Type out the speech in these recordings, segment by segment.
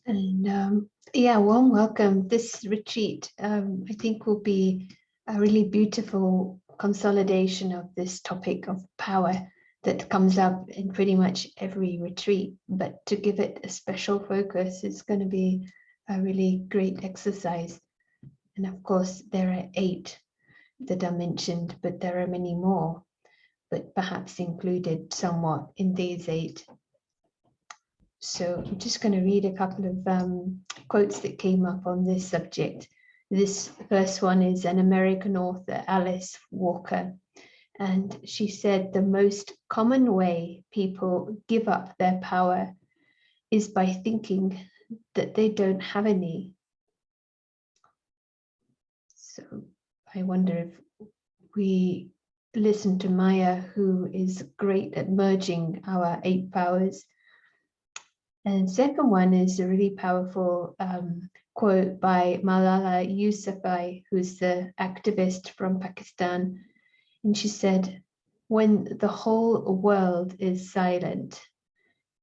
And yeah, warm welcome. This retreat, I think, will be a really beautiful consolidation of this topic of power that comes up in pretty much every retreat. But to give it a special focus is going to be a really great exercise. And of course, there are 8 that are mentioned, but there are many more, but perhaps included somewhat in these 8. So I'm just going to read a couple of quotes that came up on this subject. This first one is an American author, Alice Walker, and she said the most common way people give up their power is by thinking that they don't have any. So I wonder if we listen to Maya, who is great at merging our 8 powers. And second one is a really powerful quote by Malala Yousafzai, who's the activist from Pakistan. And she said, when the whole world is silent,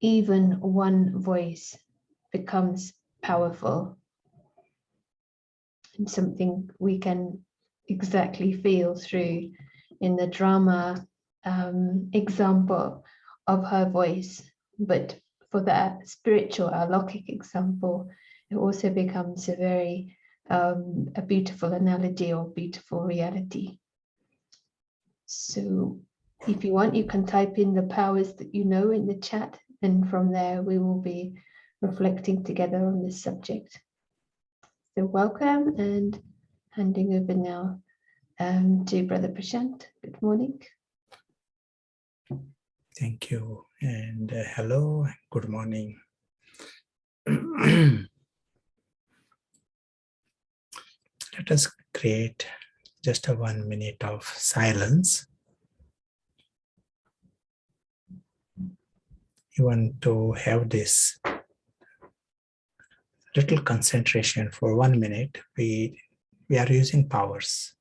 even one voice becomes powerful. And something we can exactly feel through in the drama example of her voice. But for that spiritual Alokik example, it also becomes a very a beautiful analogy or beautiful reality. So if you want, you can type in the powers that you know in the chat, and from there we will be reflecting together on this subject. So welcome, and handing over now to Brother Prashant. Good morning. Thank you, and hello, good morning. Let us create just a 1 minute of silence. You want to have this little concentration for 1 minute. We are using powers.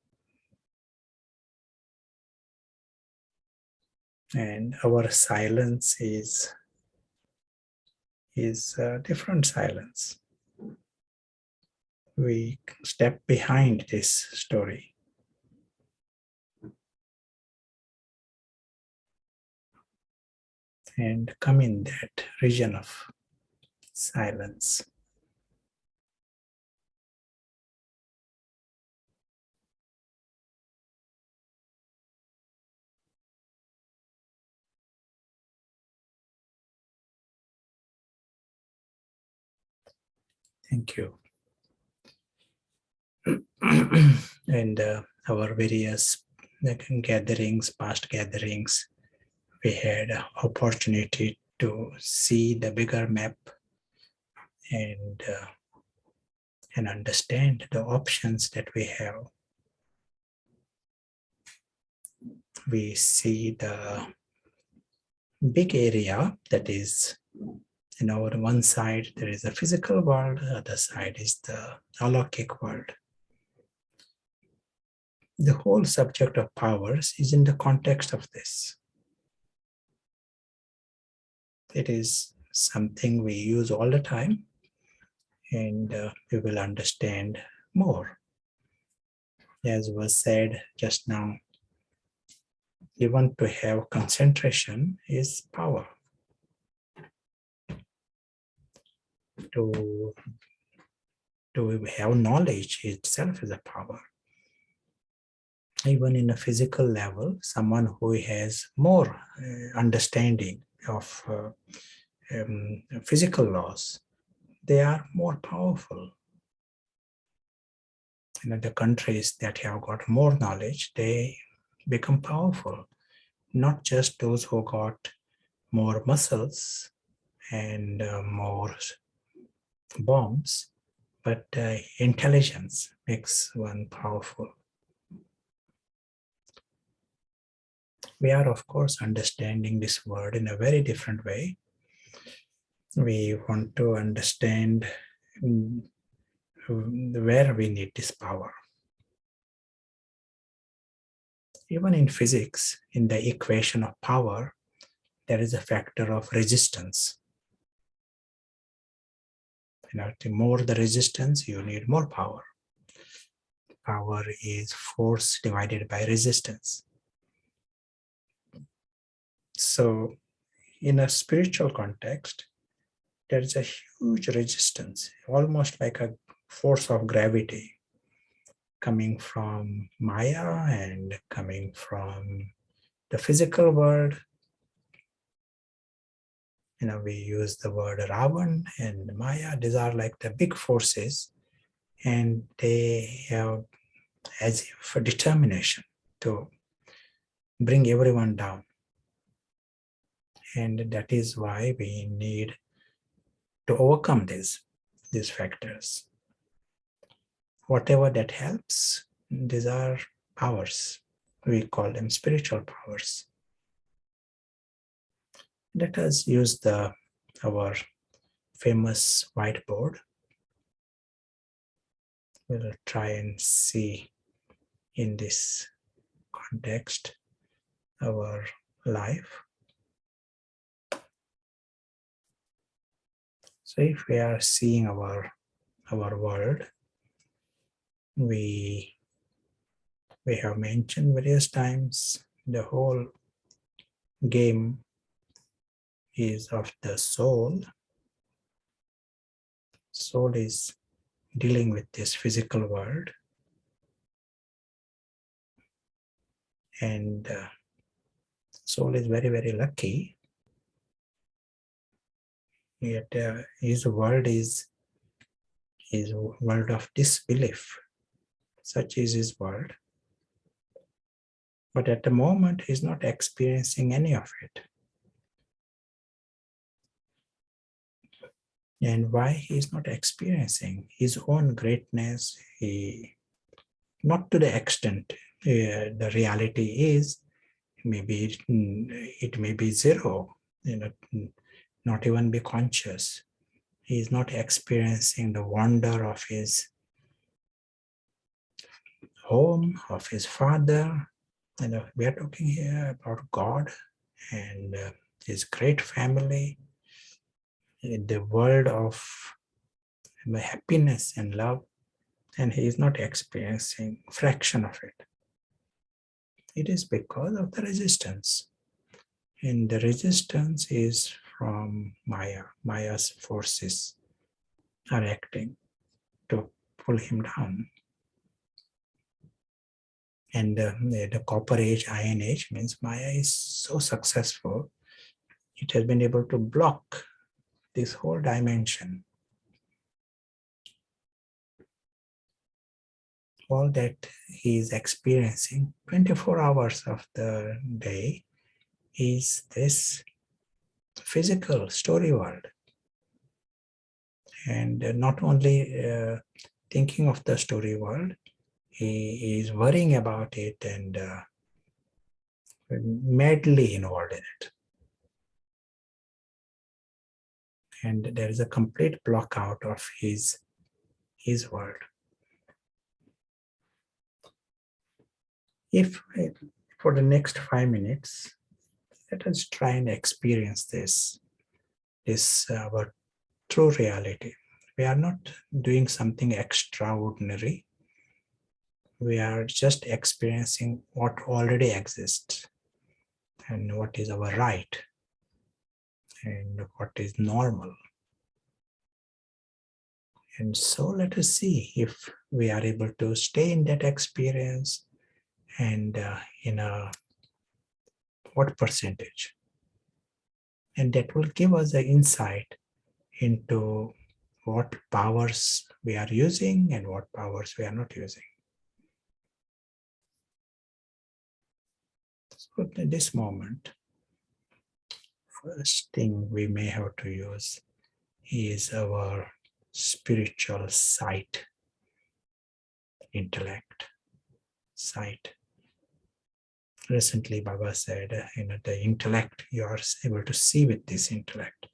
And our silence is a different silence. We step behind this story. And come in that region of silence. Thank you. And our various gatherings, past gatherings, we had opportunity to see the bigger map and understand the options that we have. We see the big area that is, on one side there is a physical world, the other side is the Alokik world. The whole subject of powers is in the context of this. It is something we use all the time, and we will understand more. As was said just now, even to have concentration is power. To have knowledge itself is a power. Even in a physical level, someone who has more understanding of physical laws, they are more powerful. The countries that have got more knowledge, they become powerful. Not just those who got more muscles and more bombs, but intelligence makes one powerful. We are, of course, understanding this word in a very different way. We want to understand where we need this power. Even in physics, in the equation of power, there is a factor of resistance. The more the resistance, you need more power. Power is force divided by resistance. So in a spiritual context, there is a huge resistance, almost like a force of gravity coming from Maya and coming from the physical world. We use the word Ravan and Maya. These are like the big forces, and they have as if a determination to bring everyone down. And that is why we need to overcome these factors. Whatever that helps, these are powers. We call them spiritual powers. Let us use our famous whiteboard. We'll try and see in this context our life. So if we are seeing our world, we have mentioned various times the whole game is of the soul. Soul is dealing with this physical world, and soul is very, very lucky. Yet his world is world of disbelief. Such is his world. But at the moment, he's not experiencing any of it. And why he's not experiencing his own greatness, not to the extent the reality is, maybe it may be zero, not even be conscious. He is not experiencing the wonder of his home, of his father. We are talking here about God and his great family, the world of happiness and love, and he is not experiencing a fraction of it. It is because of the resistance. And the resistance is from Maya. Maya's forces are acting to pull him down. And the copper age, iron age means Maya is so successful, it has been able to block this whole dimension. All that he is experiencing 24 hours of the day is this physical story world. And not only thinking of the story world, he is worrying about it and madly involved in it. And there is a complete block out of his world. If for the next 5 minutes, let us try and experience this our true reality. We are not doing something extraordinary. We are just experiencing what already exists and what is our right and what is normal. And so let us see if we are able to stay in that experience and in what percentage. And that will give us an insight into what powers we are using and what powers we are not using. So in this moment, first thing we may have to use is our spiritual sight, intellect, sight. Recently, Baba said, the intellect, you are able to see with this intellect.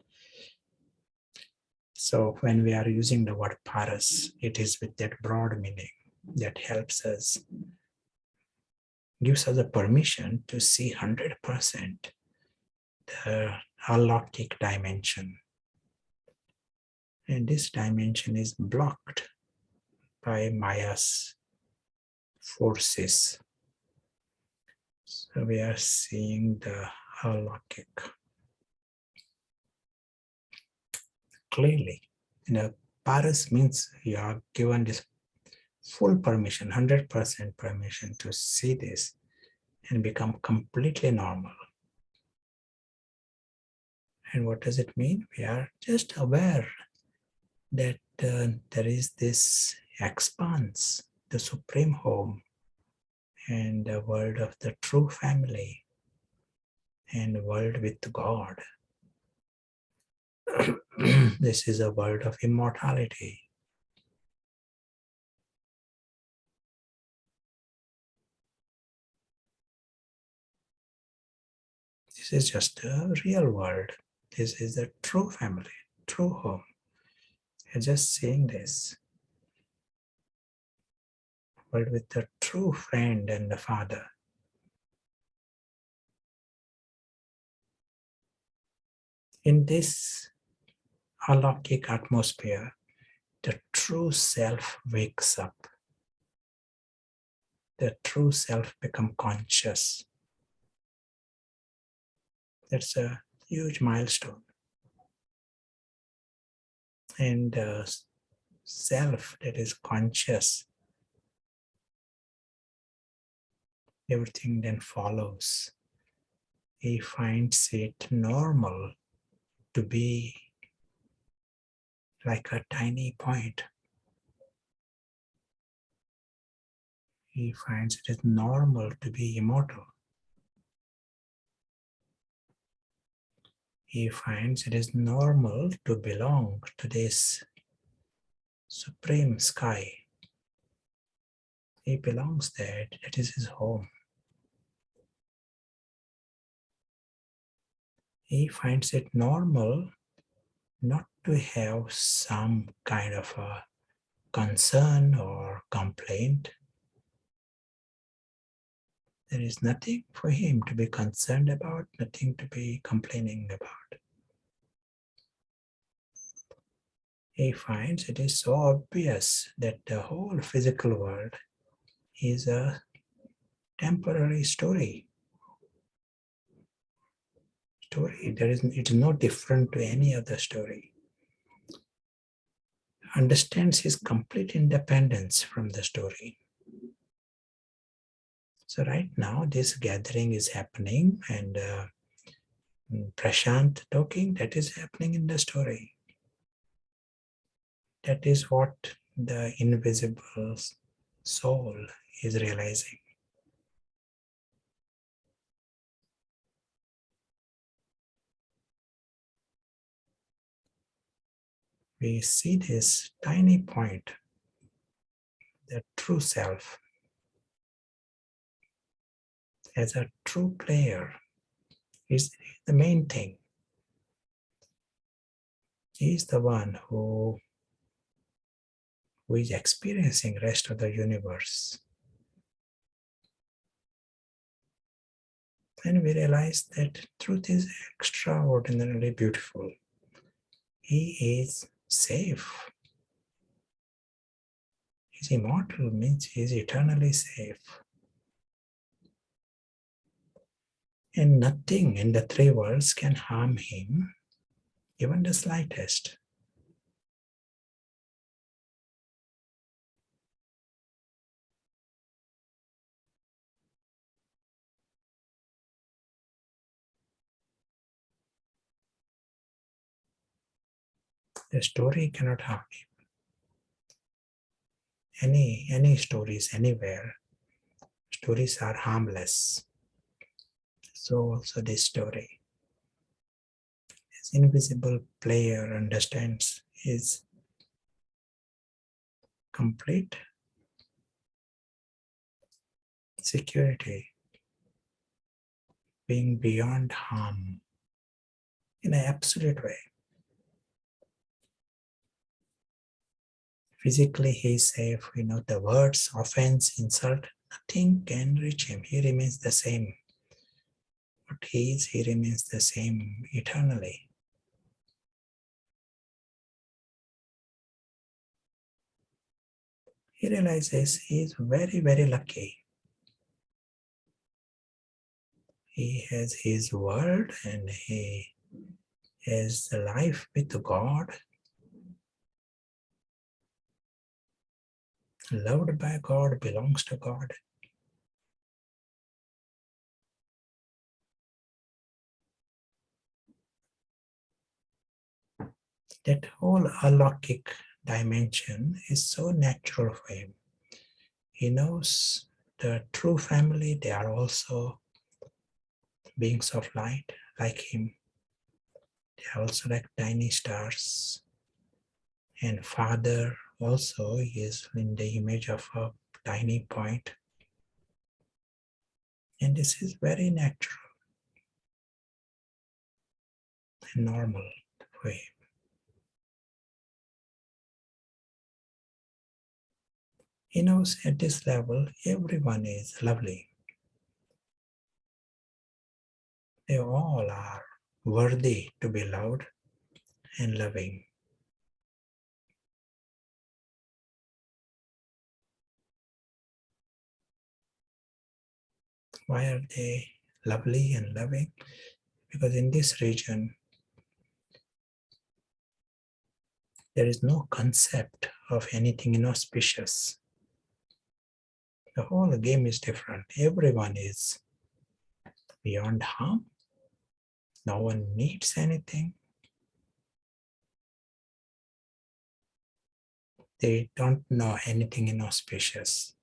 So when we are using the word paras, it is with that broad meaning that helps us, gives us a permission to see 100% the Alokik dimension. And this dimension is blocked by Maya's forces. So we are seeing the Alokik clearly. Paras means you are given this full permission, 100% permission to see this and become completely normal. And what does it mean? We are just aware that there is this expanse, the supreme home, and the world of the true family, and world with God. This is a world of immortality. This is just a real world. This is a true family, true home. You're just seeing this world with the true friend and the father. In this alokik atmosphere, the true self wakes up. The true self becomes conscious. That's a huge milestone. And the self that is conscious, everything then follows. He finds it normal to be like a tiny point. He finds it is normal to be immortal. He finds it is normal to belong to this supreme sky. He belongs there. It is his home. He finds it normal not to have some kind of a concern or complaint. There is nothing for him to be concerned about, nothing to be complaining about. He finds it is so obvious that the whole physical world is a temporary story. It is no different to any other story. Understands his complete independence from the story. So right now this gathering is happening, and Prashant talking, that is happening in the story. That is what the invisible soul is realizing. We see this tiny point, the true self, as a true player is the main thing. He is the one who is experiencing rest of the universe. And we realize that truth is extraordinarily beautiful. He is safe. He's immortal, means he is eternally safe. And nothing in the three worlds can harm him, even the slightest. The story cannot harm him. Any stories anywhere, stories are harmless. So also this story. This invisible player understands his complete security, being beyond harm in an absolute way. Physically he is safe. The words, offense, insult, nothing can reach him. He remains the same. What he is, he remains the same eternally. he realizes he is very, very lucky. He has his word and he has the life with God, loved by God, belongs to God. That whole Alokik dimension is so natural for him. He knows the true family, they are also beings of light like him. They are also like tiny stars. And Father also is in the image of a tiny point. And this is very natural and normal for him. He knows at this level, everyone is lovely. They all are worthy to be loved and loving. Why are they lovely and loving? Because in this region, there is no concept of anything inauspicious. The whole game is different. Everyone is beyond harm. No one needs anything. They don't know anything inauspicious.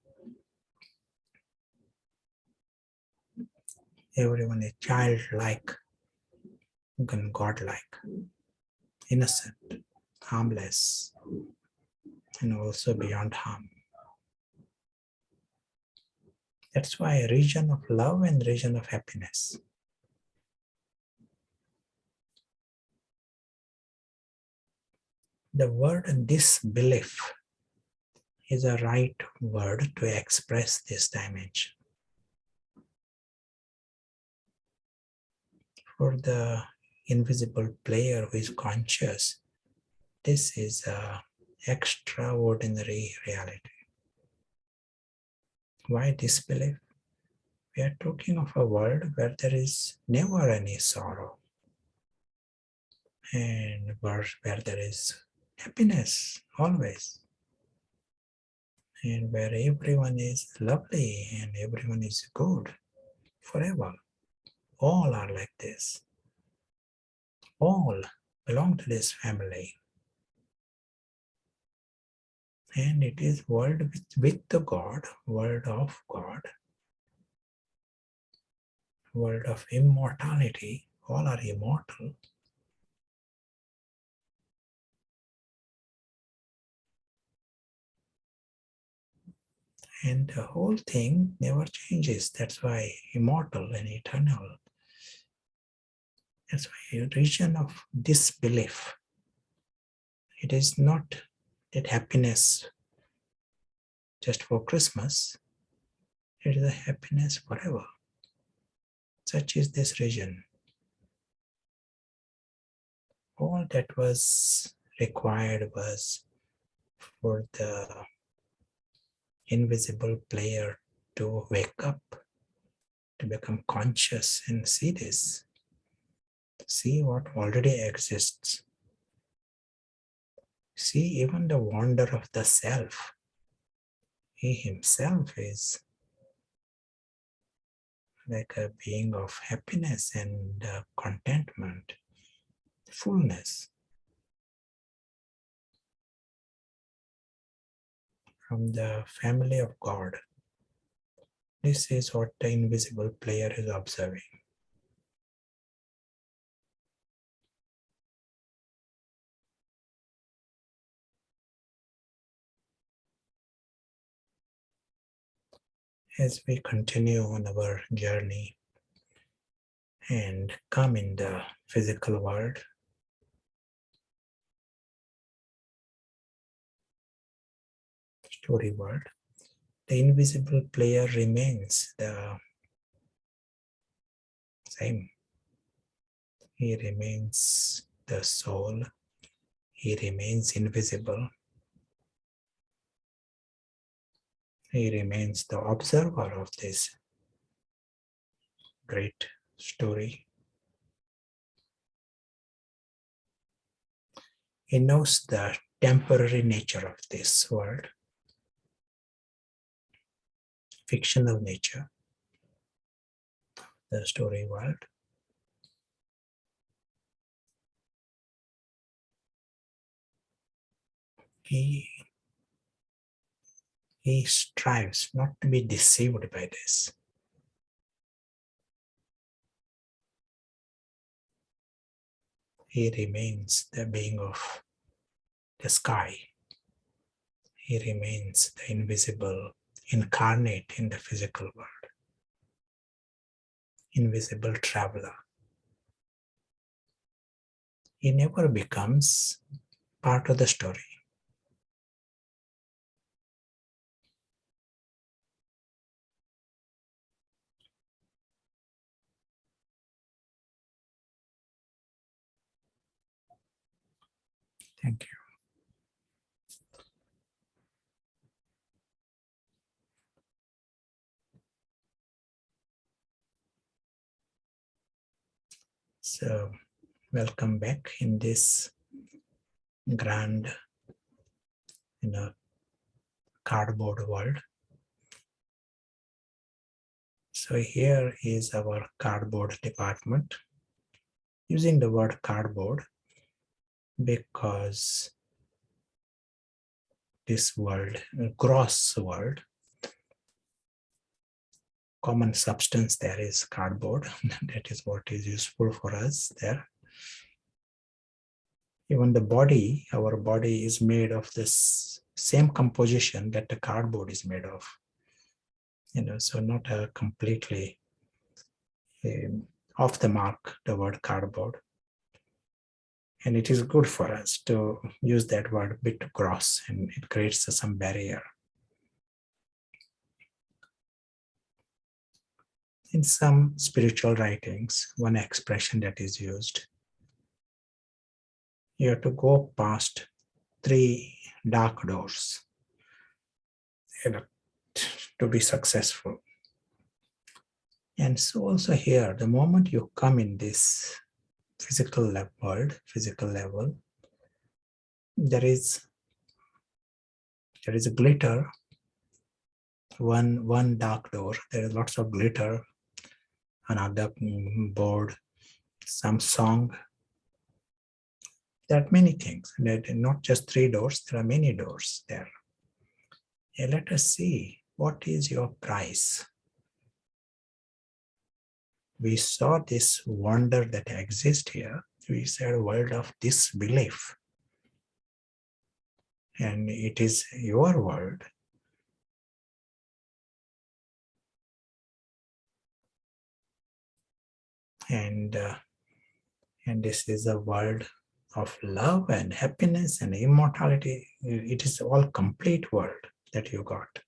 Everyone is childlike and godlike, innocent, harmless, and also beyond harm. That's why a region of love and region of happiness. The word disbelief is a right word to express this dimension. For the invisible player who is conscious, this is an extraordinary reality. Why disbelief? We are talking of a world where there is never any sorrow and where there is happiness always, and where everyone is lovely and everyone is good forever. All are like this. All belong to this family. And it is world with the God, world of God, world of immortality. All are immortal. And the whole thing never changes. That's why immortal and eternal. That's why a region of disbelief. It is not that happiness just for Christmas. It is a happiness forever. Such is this region. All that was required was for the invisible player to wake up, to become conscious and see this. See what already exists. See even the wonder of the self. He himself is like a being of happiness and contentment, fullness. From the family of God. This is what the invisible player is observing. As we continue on our journey and come in the physical world, story world, the invisible player remains the same. He remains the soul. He remains invisible. He remains the observer of this great story. He knows the temporary nature of this world, fictional nature, the story world. He strives not to be deceived by this. He remains the being of the sky. He remains the invisible, incarnate in the physical world, invisible traveler. He never becomes part of the story. Thank you. So, welcome back in this grand, cardboard world. So here is our cardboard department. Using the word cardboard because this world, gross world, common substance there is cardboard. That is what is useful for us there. Even the body, our body is made of this same composition that the cardboard is made of. So not a completely off the mark, the word cardboard. And it is good for us to use that word a bit gross, and it creates some barrier. In some spiritual writings, one expression that is used, you have to go past 3 dark doors to be successful. And so also here, the moment you come in this physical world, physical level, there is a glitter, one dark door, there is lots of glitter, another board, some song. There are many things, not just 3 doors, there are many doors there. And let us see, what is your price? We saw this wonder that exists here. We said world of disbelief. And it is your world. And this is a world of love and happiness and immortality. It is all complete world that you got.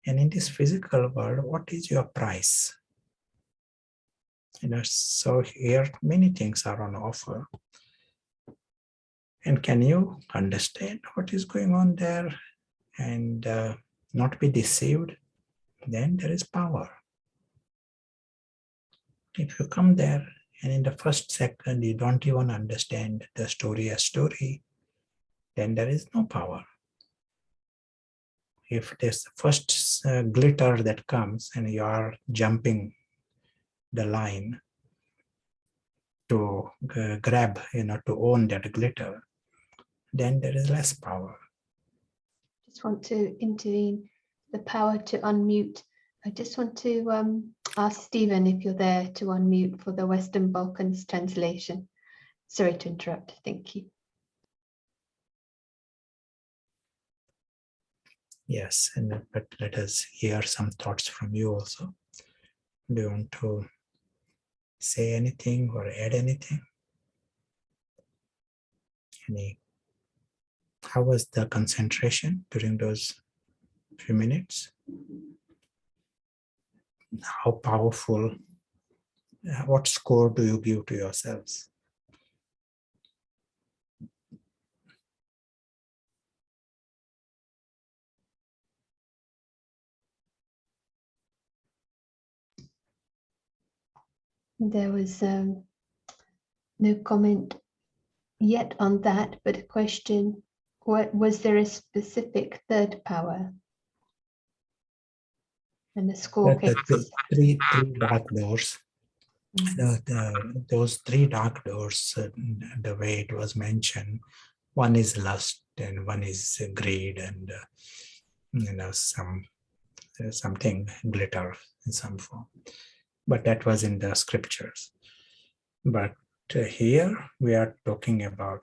And in this physical world, what is your price? So here many things are on offer. And can you understand what is going on there and not be deceived? Then there is power. If you come there and in the first second you don't even understand the story as story, then there is no power. If there's the first glitter that comes and you are jumping the line to grab, to own that glitter, then there is less power. Just want to intervene, the power to unmute. I just want to ask Stephen if you're there to unmute for the Western Balkans translation. Sorry to interrupt. Thank you. Yes, but let us hear some thoughts from you also. Do you want to say anything or add anything? How was the concentration during those few minutes? How powerful? What score do you give to yourselves? There was no comment yet on that, but a question, what was there a specific third power? And the score The gets three dark doors. Mm. Those three dark doors, the way it was mentioned, one is lust and one is greed and something glitter in some form. But that was in the scriptures. But here we are talking about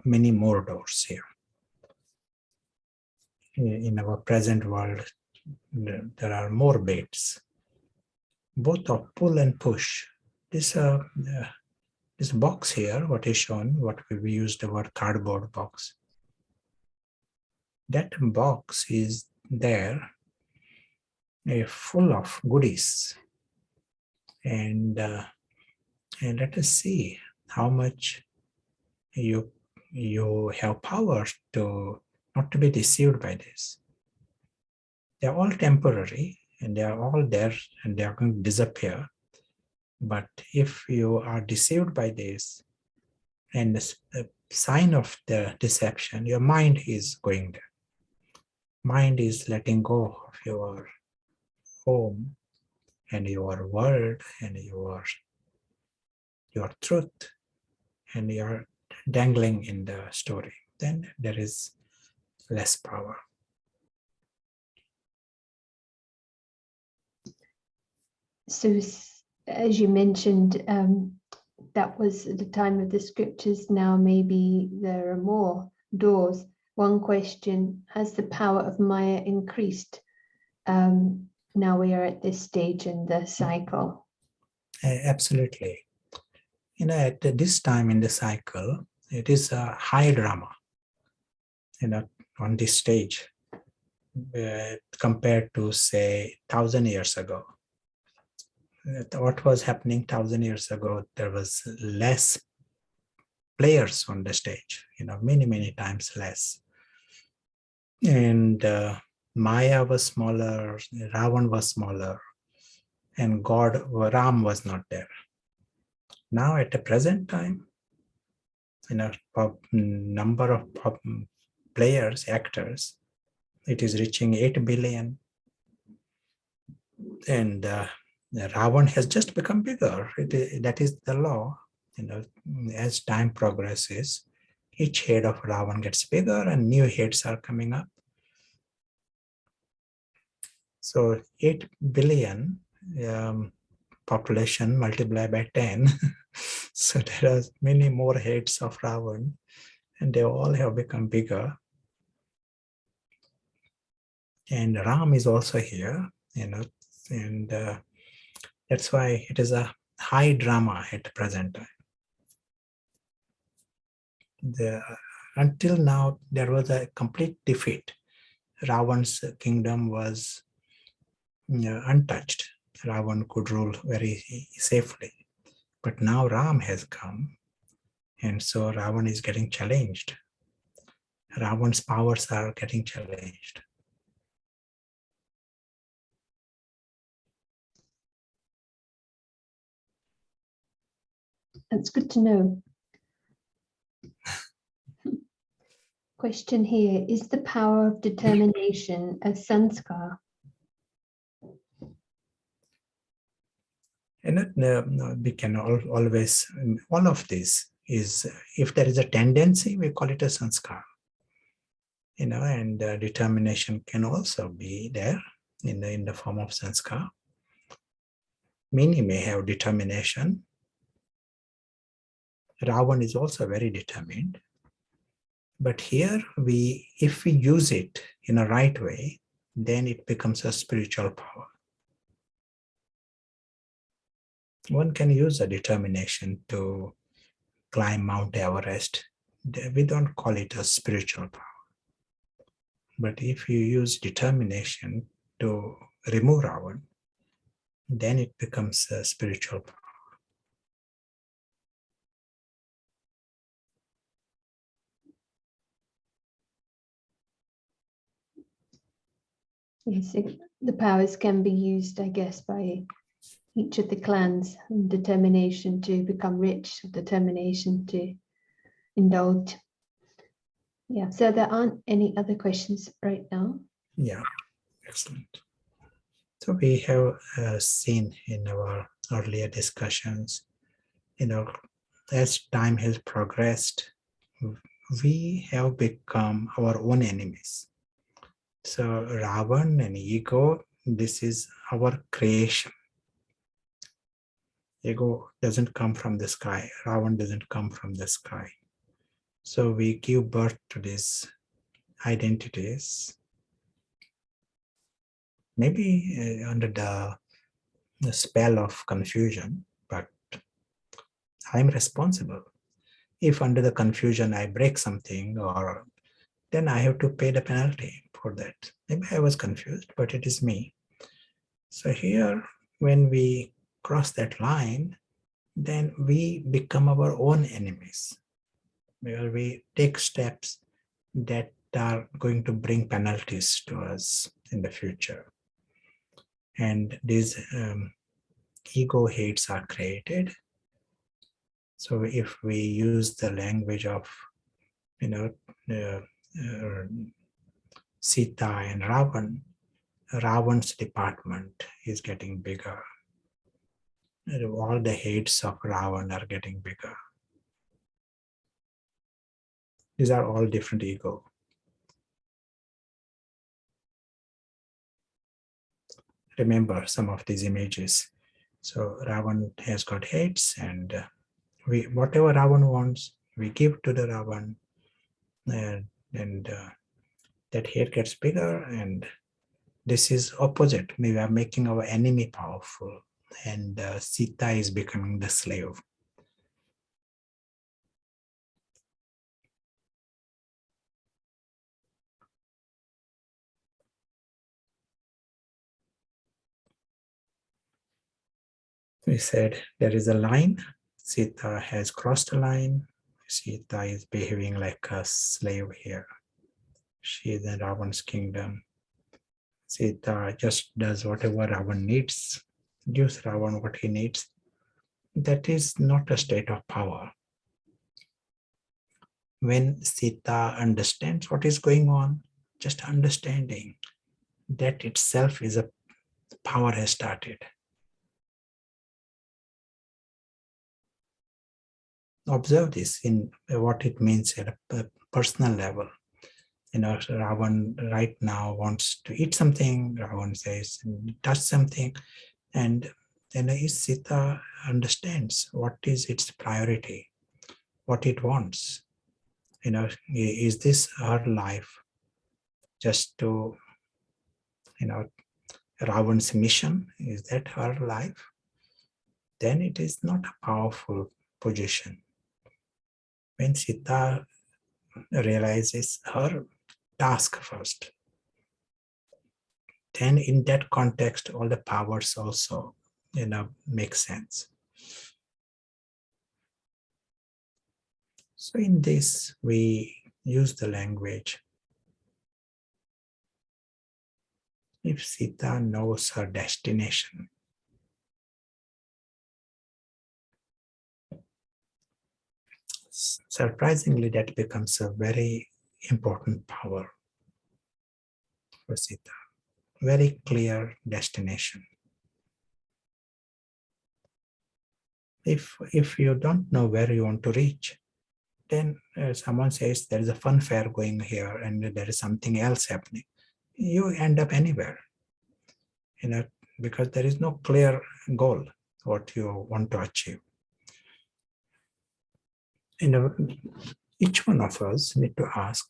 many more doors here. In our present world, there are more baits, both of pull and push. This box here, what is shown, what we use the word cardboard box. That box is there, full of goodies, and let us see how much you have power to not to be deceived by this. They are all temporary, and they are all there, and they are going to disappear. But if you are deceived by this, and the sign of the deception, your mind is going there. Mind is letting go of your home and your word and your truth, and you're dangling in the story. Then there is less power. So, as you mentioned, that was at the time of the scriptures. Now maybe there are more doors. One question, has the power of Maya increased? Now we are at this stage in the cycle. Absolutely. At this time in the cycle, it is a high drama, on this stage, compared to, say, 1,000 years ago. What was happening 1,000 years ago, there was less players on the stage, many times less. And Maya was smaller, Ravan was smaller, and God, Ram, was not there. Now at the present time, number of players, actors, it is reaching 8 billion. And Ravan has just become bigger. That is the law. As time progresses, each head of Ravan gets bigger and new heads are coming up. So 8 billion population multiplied by 10. So there are many more heads of Ravan, and they all have become bigger. And Ram is also here, and that's why it is a high drama at the present time. Until now, there was a complete defeat. Ravan's kingdom was untouched. Ravan could rule very safely. But now Ram has come, and so Ravan is getting challenged. Ravan's powers are getting challenged. That's good to know. Question here, is the power of determination a sanskar? And we can always, all of this is, if there is a tendency, we call it a sanskar. And determination can also be there in the form of sanskar. Many may have determination. Ravan is also very determined. But here, if we use it in a right way, then it becomes a spiritual power. One can use a determination to climb Mount Everest. We don't call it a spiritual power. But if you use determination to remove Ravan, then it becomes a spiritual power. Yes, the powers can be used, I guess, by each of the clans, determination to become rich, determination to indulge. Yeah, so there aren't any other questions right now. Yeah, excellent. So we have seen in our earlier discussions, as time has progressed, we have become our own enemies. So Ravan and ego, this is our creation. Ego doesn't come from the sky. Ravan doesn't come from the sky. So we give birth to these identities, maybe under the spell of confusion, but I'm responsible. If under the confusion I break something, or then I have to pay the penalty for that. Maybe I was confused, but it is me. So here, when we cross that line, then we become our own enemies, where we take steps that are going to bring penalties to us in the future. And these ego hates are created. So if we use the language of, Sita and Ravan, Ravan's department is getting bigger. All the hates of Ravan are getting bigger. These are all different ego. Remember some of these images. So Ravan has got hates, and we whatever Ravan wants, we give to the Ravan, and that hate gets bigger, and this is opposite. We are making our enemy powerful, and Sita is becoming the slave. We said there is a line. Sita has crossed a line. Sita is behaving like a slave here. She is in Ravan's kingdom. Sita just does whatever Ravan needs, gives Ravan what he needs. That is not a state of power. When Sita understands what is going on, just understanding, that itself is a power has started. Observe this in what it means at a personal level. Ravan right now wants to eat something. Ravan says, touch something. And then Sita understands what is its priority, what it wants. Is this her life just to, Ravan's mission? Is that her life? Then it is not a powerful position. When Sita realizes her task first, then in that context, all the powers also, make sense. So in this, we use the language. If Sita knows her destination, surprisingly, that becomes a very important power for Sita. Very clear destination. If you don't know where you want to reach, then someone says there is a fun fair going here and there is something else happening, you end up anywhere, because there is no clear goal, what you want to achieve. Each one of us need to ask,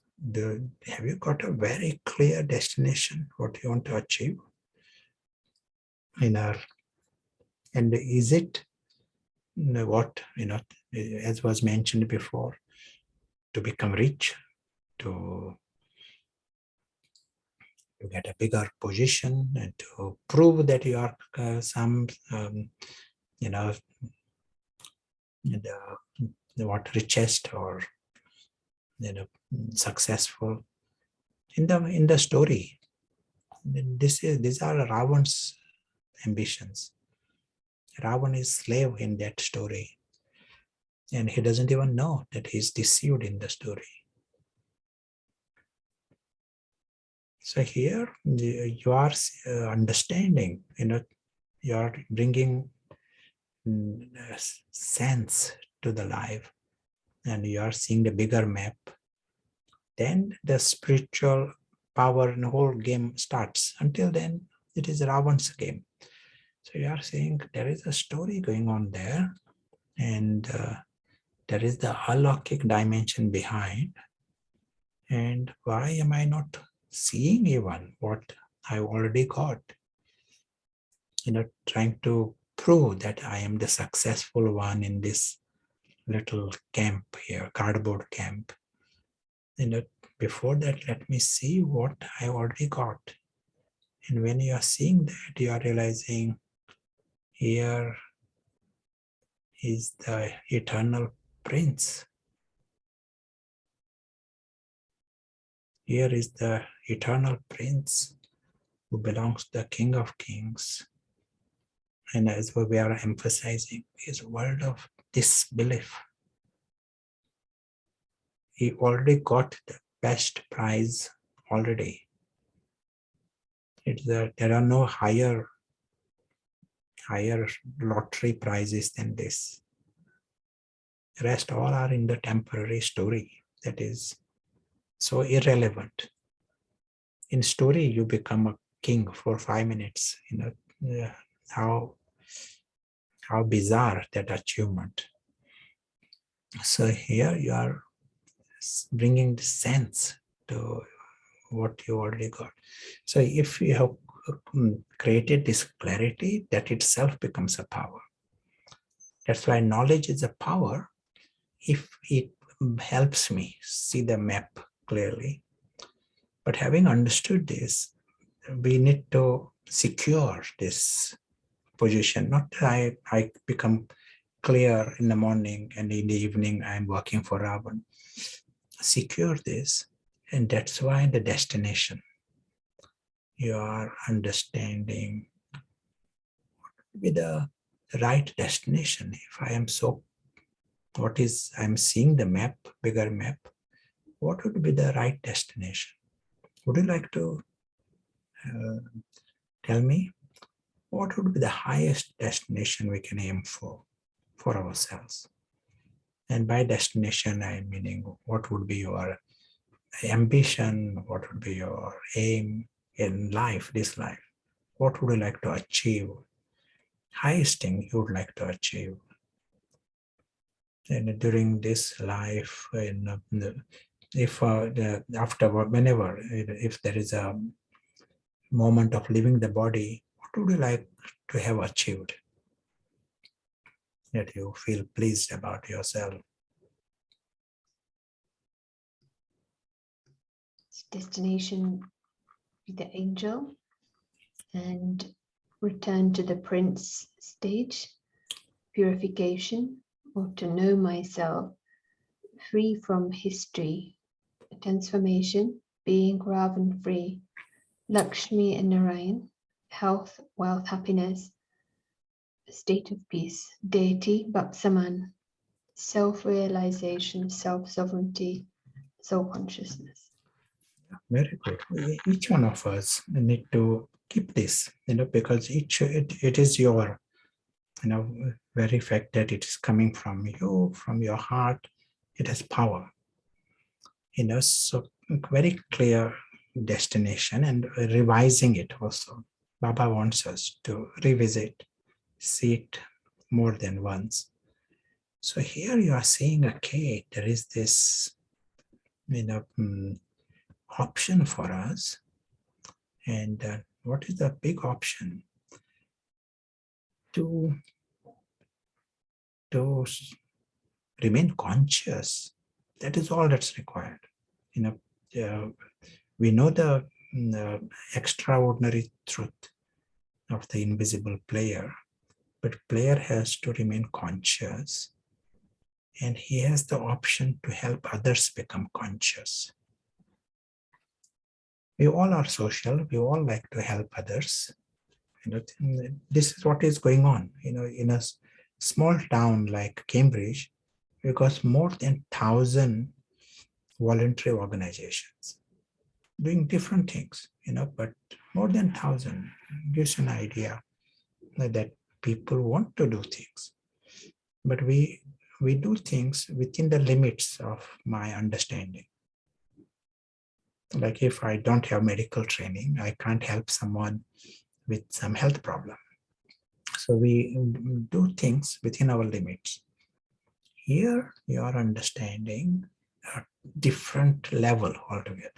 have you got a very clear destination, what you want to achieve? And is it what, as was mentioned before, to become rich, to get a bigger position, and to prove that you are some, what richest or successful in the story. These are Ravan's ambitions. Ravan is slave in that story, and he doesn't even know that he's deceived in the story. So here you are understanding, you are bringing sense to the life, and you are seeing the bigger map. Then the spiritual power in the whole game starts. Until then, it is Ravan's game. So you are saying there is a story going on there, and there is the Alokik dimension behind. And why am I not seeing even what I already got? Trying to prove that I am the successful one in this little camp here, cardboard camp. Before that, let me see what I already got. And when you are seeing that, you are realizing here is the eternal prince. Here is the eternal prince who belongs to the King of Kings. And as we are emphasizing, his world of disbelief. He already got the best prize already. There are no higher lottery prizes than this. The rest all are in the temporary story that is so irrelevant. In story, you become a king for 5 minutes. How bizarre that achievement. So here you are bringing the sense to what you already got. So if you have created this clarity, that itself becomes a power. That's why knowledge is a power if it helps me see the map clearly. But having understood this, we need to secure this position. Not that I become clear in the morning and in the evening I'm working for Ravan. Secure this, and that's why the destination. You are understanding with the right destination. If I am I'm seeing the map, bigger map, what would be the right destination? Would you like to tell me what would be the highest destination we can aim for ourselves? And by destination, I'm meaning what would be your ambition, what would be your aim in life, this life? What would you like to achieve? Highest thing you would like to achieve. And during this life, if afterward, whenever, if there is a moment of leaving the body, what would you like to have achieved? That you feel pleased about yourself. Destination be the angel and return to the prince stage, purification, or to know myself, free from history, transformation, being Ravan free, Lakshmi and Narayan, health, wealth, happiness, state of peace, deity, Bhaksaman, self-realization, self-sovereignty, soul consciousness. Very good. Each one of us need to keep this, because it is your, very fact that it is coming from you, from your heart, it has power. So very clear destination, and revising it also. Baba wants us to revisit, see it more than once. So here you are seeing, okay, there is this, option for us. And what is the big option? To remain conscious. That is all that's required. We know the extraordinary truth of the invisible player, but player has to remain conscious, and he has the option to help others become conscious. We all are social. We all like to help others. This is what is going on. In a small town like Cambridge, we got more than 1,000 voluntary organizations doing different things, but more than 1,000 gives an idea that people want to do things. But we do things within the limits of my understanding. Like if I don't have medical training, I can't help someone with some health problem. So we do things within our limits. Here you are understanding a different level altogether.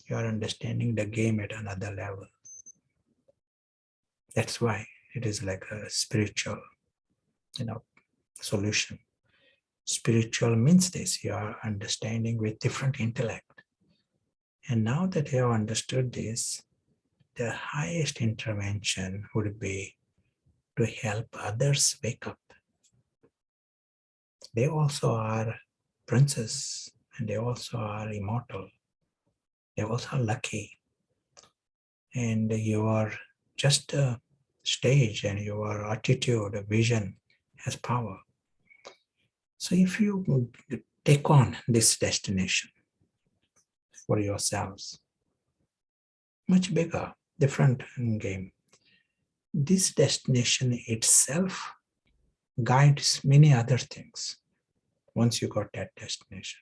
You are understanding the game at another level. That's why it is like a spiritual, solution. Spiritual means this, you are understanding with different intellect. And now that you have understood this, the highest intervention would be to help others wake up. They also are princes, and they also are immortal. They also are lucky. And your just a stage and your attitude, vision has power. So if you take on this destination for yourselves, much bigger, different game, this destination itself guides many other things once you got that destination.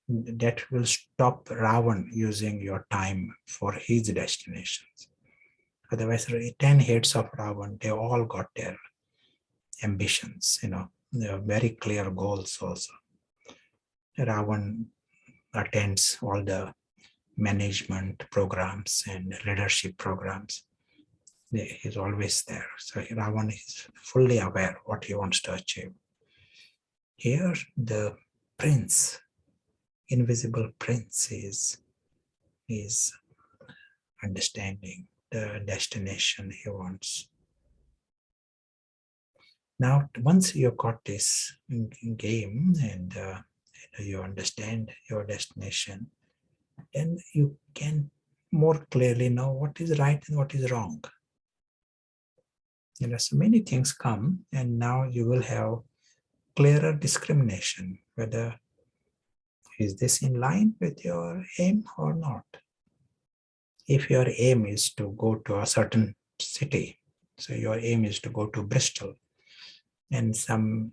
That will stop Ravan using your time for his destinations. Otherwise, 10 heads of Ravan, they all got their ambitions, they have very clear goals also. Ravan attends all the management programs and leadership programs. He's always there. So Ravan is fully aware what he wants to achieve. Here, the prince, invisible prince, is understanding the destination he wants. Now, once you got this game and you understand your destination, then you can more clearly know what is right and what is wrong. So many things come, and now you will have clearer discrimination, whether is this in line with your aim or not. If your aim is to go to a certain city, so your aim is to go to Bristol, and someone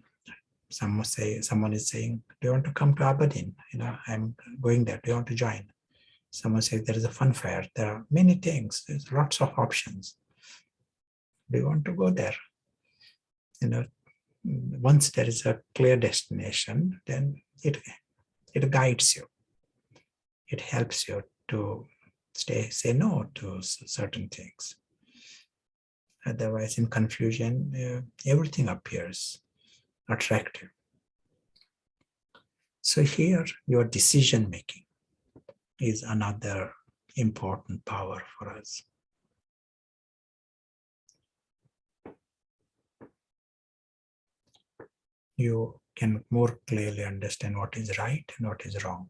is saying, do you want to come to Aberdeen? I'm going there. Do you want to join? Someone says there is a fun fair. There are many things. There's lots of options. Do you want to go there? Once there is a clear destination, then it guides you. It helps you to say no to certain things. Otherwise, in confusion, everything appears attractive. So here, your decision making is another important power for us. You can more clearly understand what is right and what is wrong.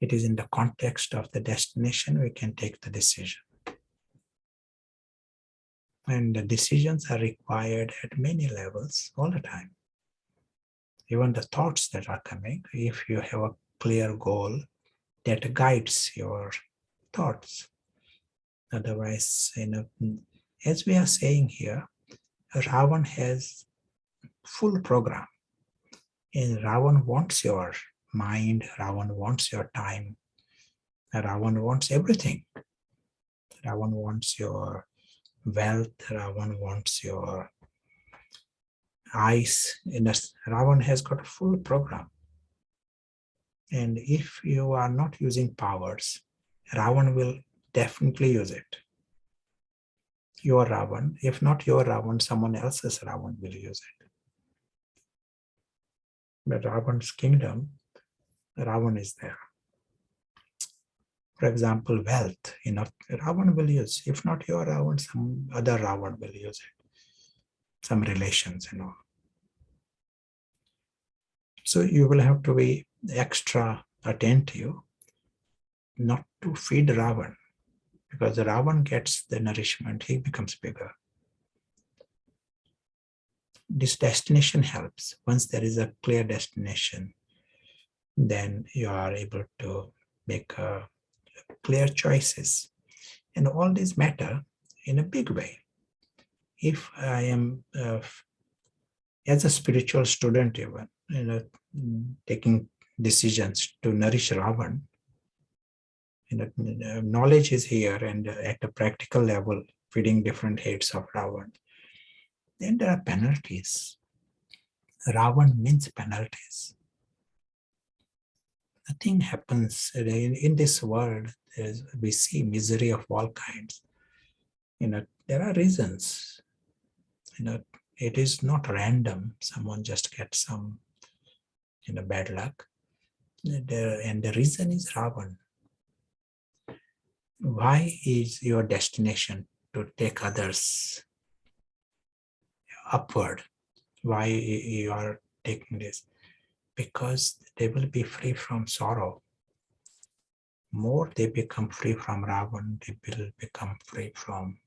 It is in the context of the destination we can take the decision. And the decisions are required at many levels all the time. Even the thoughts that are coming, if you have a clear goal that guides your thoughts. Otherwise, as we are saying here, Ravan has full program. And Ravan wants your mind, Ravan wants your time, Ravan wants everything. Ravan wants your wealth, Ravan wants your eyes. Ravan has got a full program. And if you are not using powers, Ravan will definitely use it. Your Ravan, if not your Ravan, someone else's Ravan will use it. But Ravan's kingdom, Ravan is there. For example, wealth, Ravan will use. If not your Ravan, some other Ravan will use it. Some relations, So you will have to be extra attentive not to feed Ravan. because the Ravan gets the nourishment, he becomes bigger. This destination helps. Once there is a clear destination, then you are able to make clear choices. And all these matter in a big way. If I am, as a spiritual student even, taking decisions to nourish Ravan, knowledge is here, and at a practical level, feeding different heads of Ravan. Then there are penalties. Ravan means penalties. Nothing happens in this world. We see misery of all kinds. There are reasons. It is not random. Someone just gets some, bad luck. And the reason is Ravan. Why is your destination to take others upward? Why you are taking this? Because they will be free from sorrow. More they become free from Ravan, they will become free from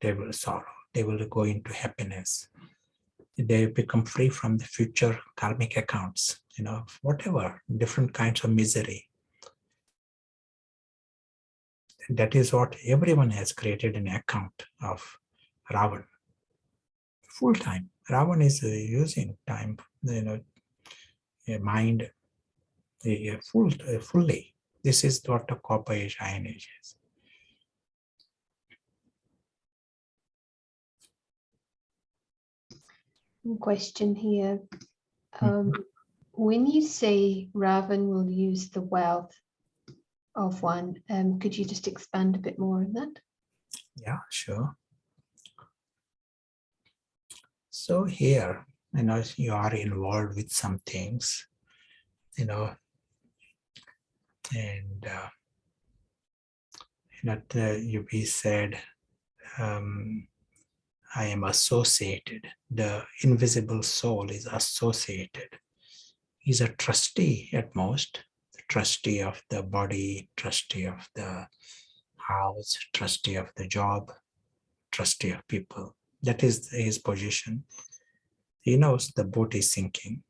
devil sorrow. They will go into happiness. They become free from the future karmic accounts, whatever, different kinds of misery. That is what everyone has created an account of Ravan. Full time. Ravan is using time, mind fully. This is what the copper age, iron age is. Question here. When you say Ravan will use the wealth of one, could you just expand a bit more on that? Yeah, sure. So here, you are involved with some things, and we said, I am associated. The invisible soul is associated. He's a trustee at most, trustee of the body, trustee of the house, trustee of the job, trustee of people. That is his position. He knows the boat is sinking.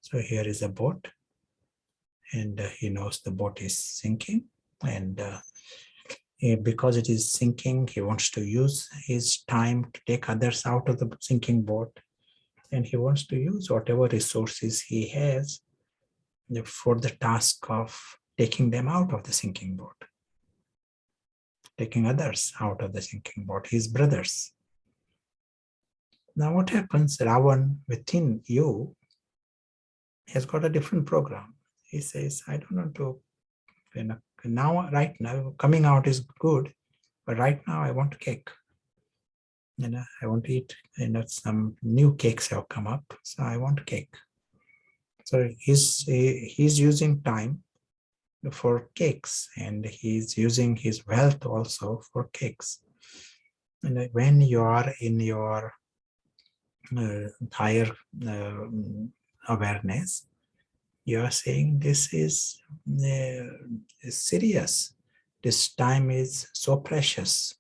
So here is a boat, and he knows the boat is sinking, and because it is sinking, he wants to use his time to take others out of the sinking boat, and he wants to use whatever resources he has for the task of taking them out of the sinking boat, taking others out of the sinking boat, his brothers. Now what happens? Ravan within you has got a different program. He says, I don't want to, now, right now, coming out is good, but right now I want cake. I want to eat, some new cakes have come up, so I want cake. So he's using time for cakes, and he's using his wealth also for cakes. And when you are in your higher awareness, you are saying this is serious. This time is so precious,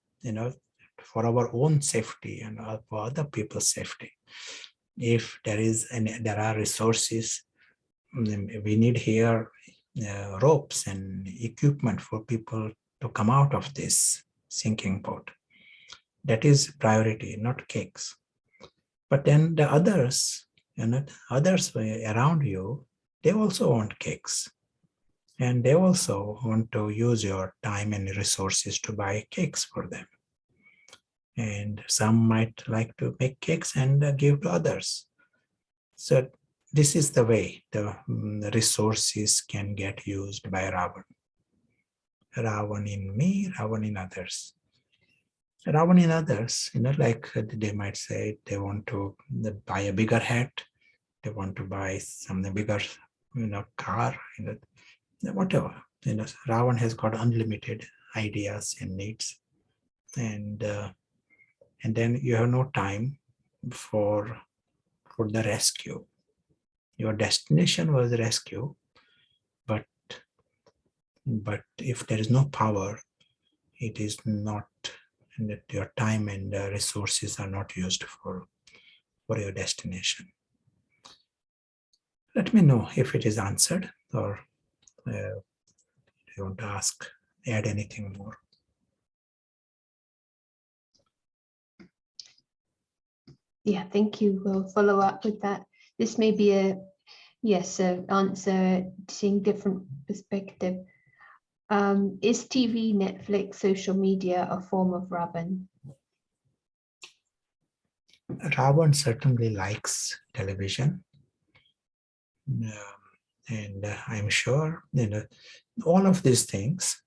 for our own safety and for other people's safety. If there are resources, we need here ropes and equipment for people to come out of this sinking boat. That is priority, not cakes. But then the others, others around you, they also want cakes. And they also want to use your time and resources to buy cakes for them. And some might like to make cakes and give to others. So this is the way the resources can get used by Ravan. Ravan in me, Ravan in others. Ravan in others, like they might say they want to buy a bigger hat, they want to buy something bigger, car, whatever. Ravan has got unlimited ideas and needs, and then you have no time for the rescue. Your destination was rescue, but if there is no power, it is not, and that your time and resources are not used for your destination. Let me know if it is answered, or you want to add anything more. Yeah, thank you. We'll follow up with that. This may be an answer seeing different perspective. Is TV, Netflix, social media a form of Ravan? Ravan certainly likes television. And I'm sure all of these things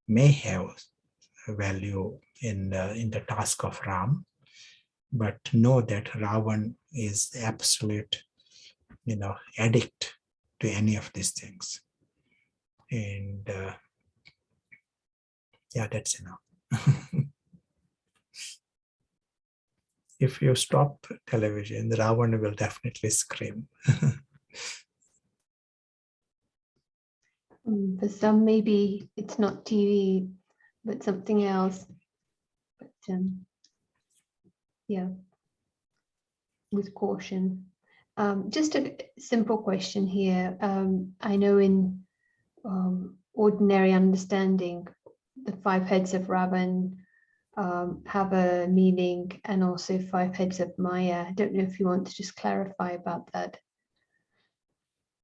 may have value in the task of Ram, but know that Ravan is absolute, addict to any of these things. And yeah, that's enough. If you stop television, the Ravan will definitely scream. For some, maybe it's not TV, but something else. But yeah, with caution. Just a simple question here. I know in ordinary understanding, the 5 heads of Ravan have a meaning, and also 5 heads of Maya. I don't know if you want to just clarify about that.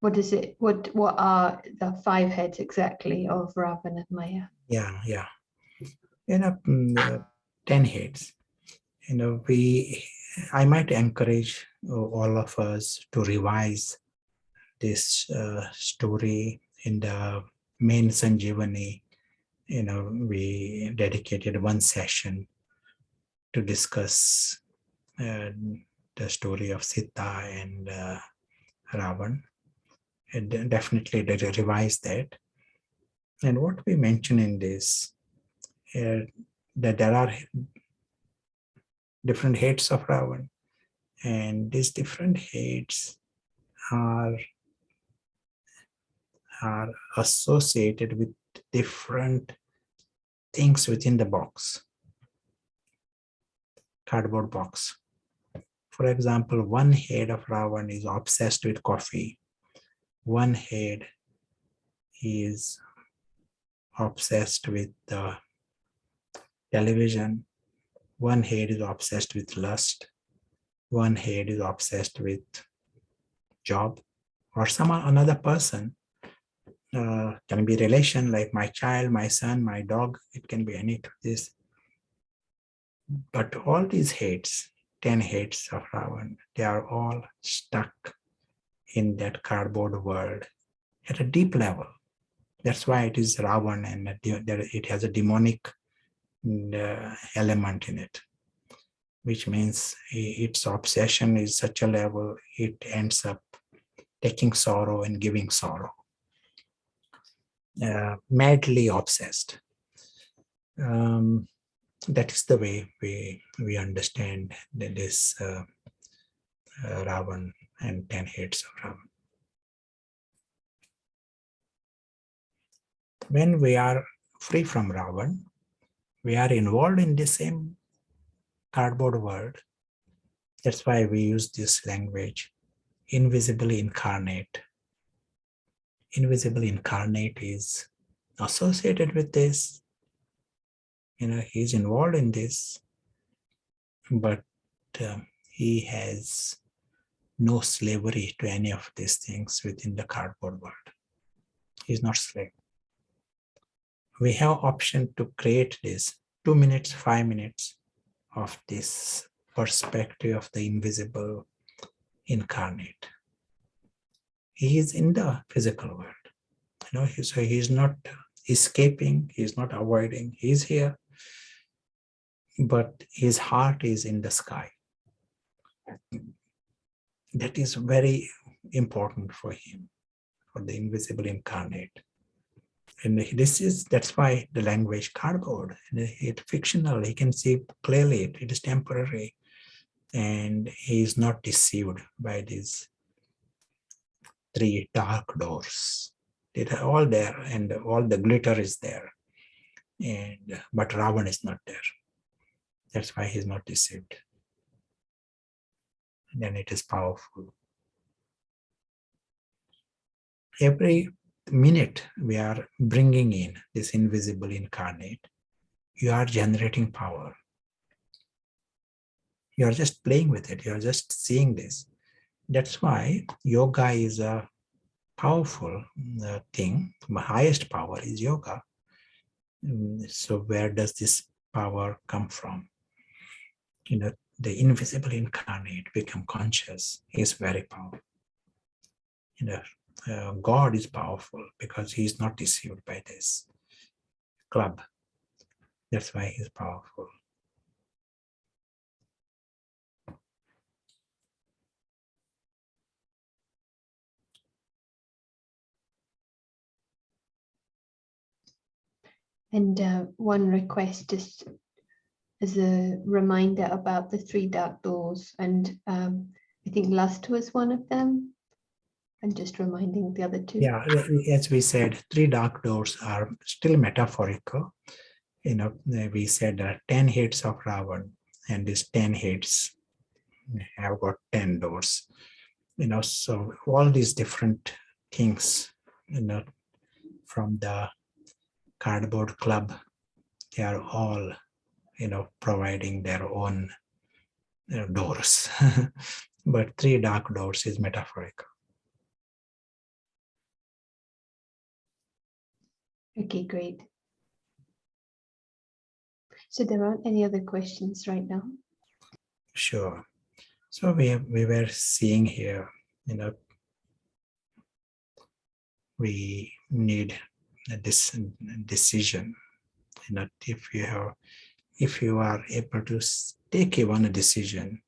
What is it? What are the 5 heads exactly of Ravan and Maya? Yeah. 10 heads. I might encourage all of us to revise this story in the main Sanjeevani. We dedicated one session to discuss the story of Sita and Ravan, and definitely revise that. And what we mention in this, that there are different heads of Ravan, and these different heads are associated with different things within the box, cardboard box. For example, one head of Ravan is obsessed with coffee. One head is obsessed with the television. One head is obsessed with lust. One head is obsessed with job, or another person. Can be relation like my child, my son, my dog. It can be any of this. But all these heads, 10 heads of Ravan, they are all stuck in that cardboard world at a deep level. That's why it is Ravan, and it has a demonic element in it, which means its obsession is such a level, it ends up taking sorrow and giving sorrow. Madly obsessed. That is the way we understand this Ravan and 10 heads of Ravan. When we are free from Ravan, we are involved in the same cardboard world. That's why we use this language, invisibly incarnate. Invisible incarnate is associated with this. He's involved in this, but he has no slavery to any of these things within the cardboard world. He's not slave. We have option to create this 2 minutes, 5 minutes of this perspective of the invisible incarnate. He is in the physical world. So he's not escaping, he's not avoiding, he's here, but his heart is in the sky. That is very important for him, for the invisible incarnate. And that's why the language cardboard, it's fictional, he can see clearly it is temporary. and he is not deceived by these three dark doors. They are all there, and all the glitter is there, but Ravan is not there. That's why he's not deceived. And then it is powerful. Every minute we are bringing in this invisible incarnate, you are generating power. You are just playing with it. You are just seeing this. That's why yoga is a powerful thing. The highest power is yoga. So where does this power come from? The invisible incarnate become conscious is very powerful. God is powerful because he is not deceived by this club. That's why he's powerful. And one request is as a reminder about the three dark doors, and I think lust was one of them. And just reminding the other two. Yeah, as we said, three dark doors are still metaphorical. We said there are 10 heads of Ravan, and these 10 heads have got 10 doors. So all these different things, from the cardboard club, they are all, providing their own doors. But three dark doors is metaphorical. Okay, great. So there aren't any other questions right now? Sure. So we were seeing here, we need this decision. If you are able to take one decision,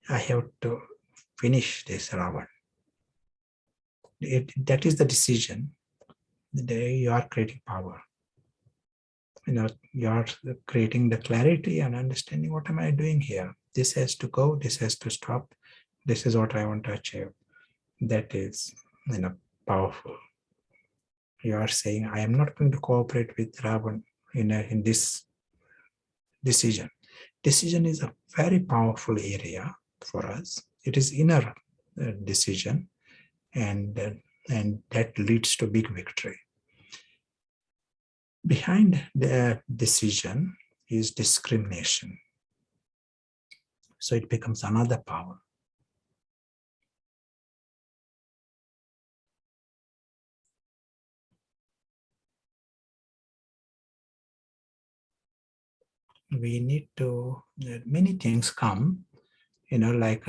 I have to finish this Ravan. That is the decision. You are creating power. You are creating the clarity and understanding, what am I doing here? This has to go, this has to stop. This is what I want to achieve. That is, powerful. You are saying, I am not going to cooperate with Ravan in this decision. Decision is a very powerful area for us. It is inner decision, and that leads to big victory. Behind the decision is discrimination. So it becomes another power. We need to, many things come, like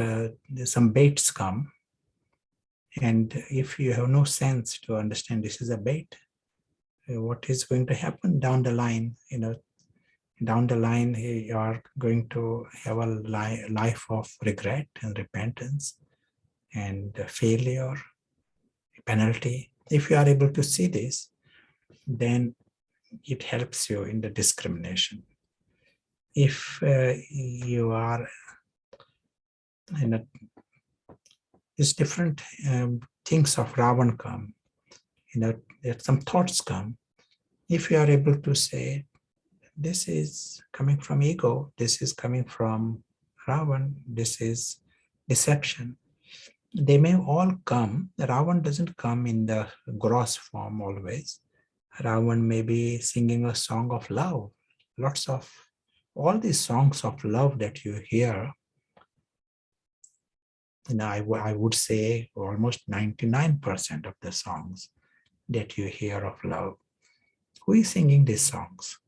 some baits come. And if you have no sense to understand this is a bait, what is going to happen down the line? Down the line, you are going to have a life of regret and repentance and failure, penalty. If you are able to see this, then it helps you in the discrimination. If you are these different things of Ravan come, some thoughts come. If you are able to say, this is coming from ego, this is coming from Ravan, this is deception, they may all come. Ravan doesn't come in the gross form always. Ravan may be singing a song of love. Lots of all these songs of love that you hear, I would say almost 99% of the songs that you hear of love. Who is singing these songs?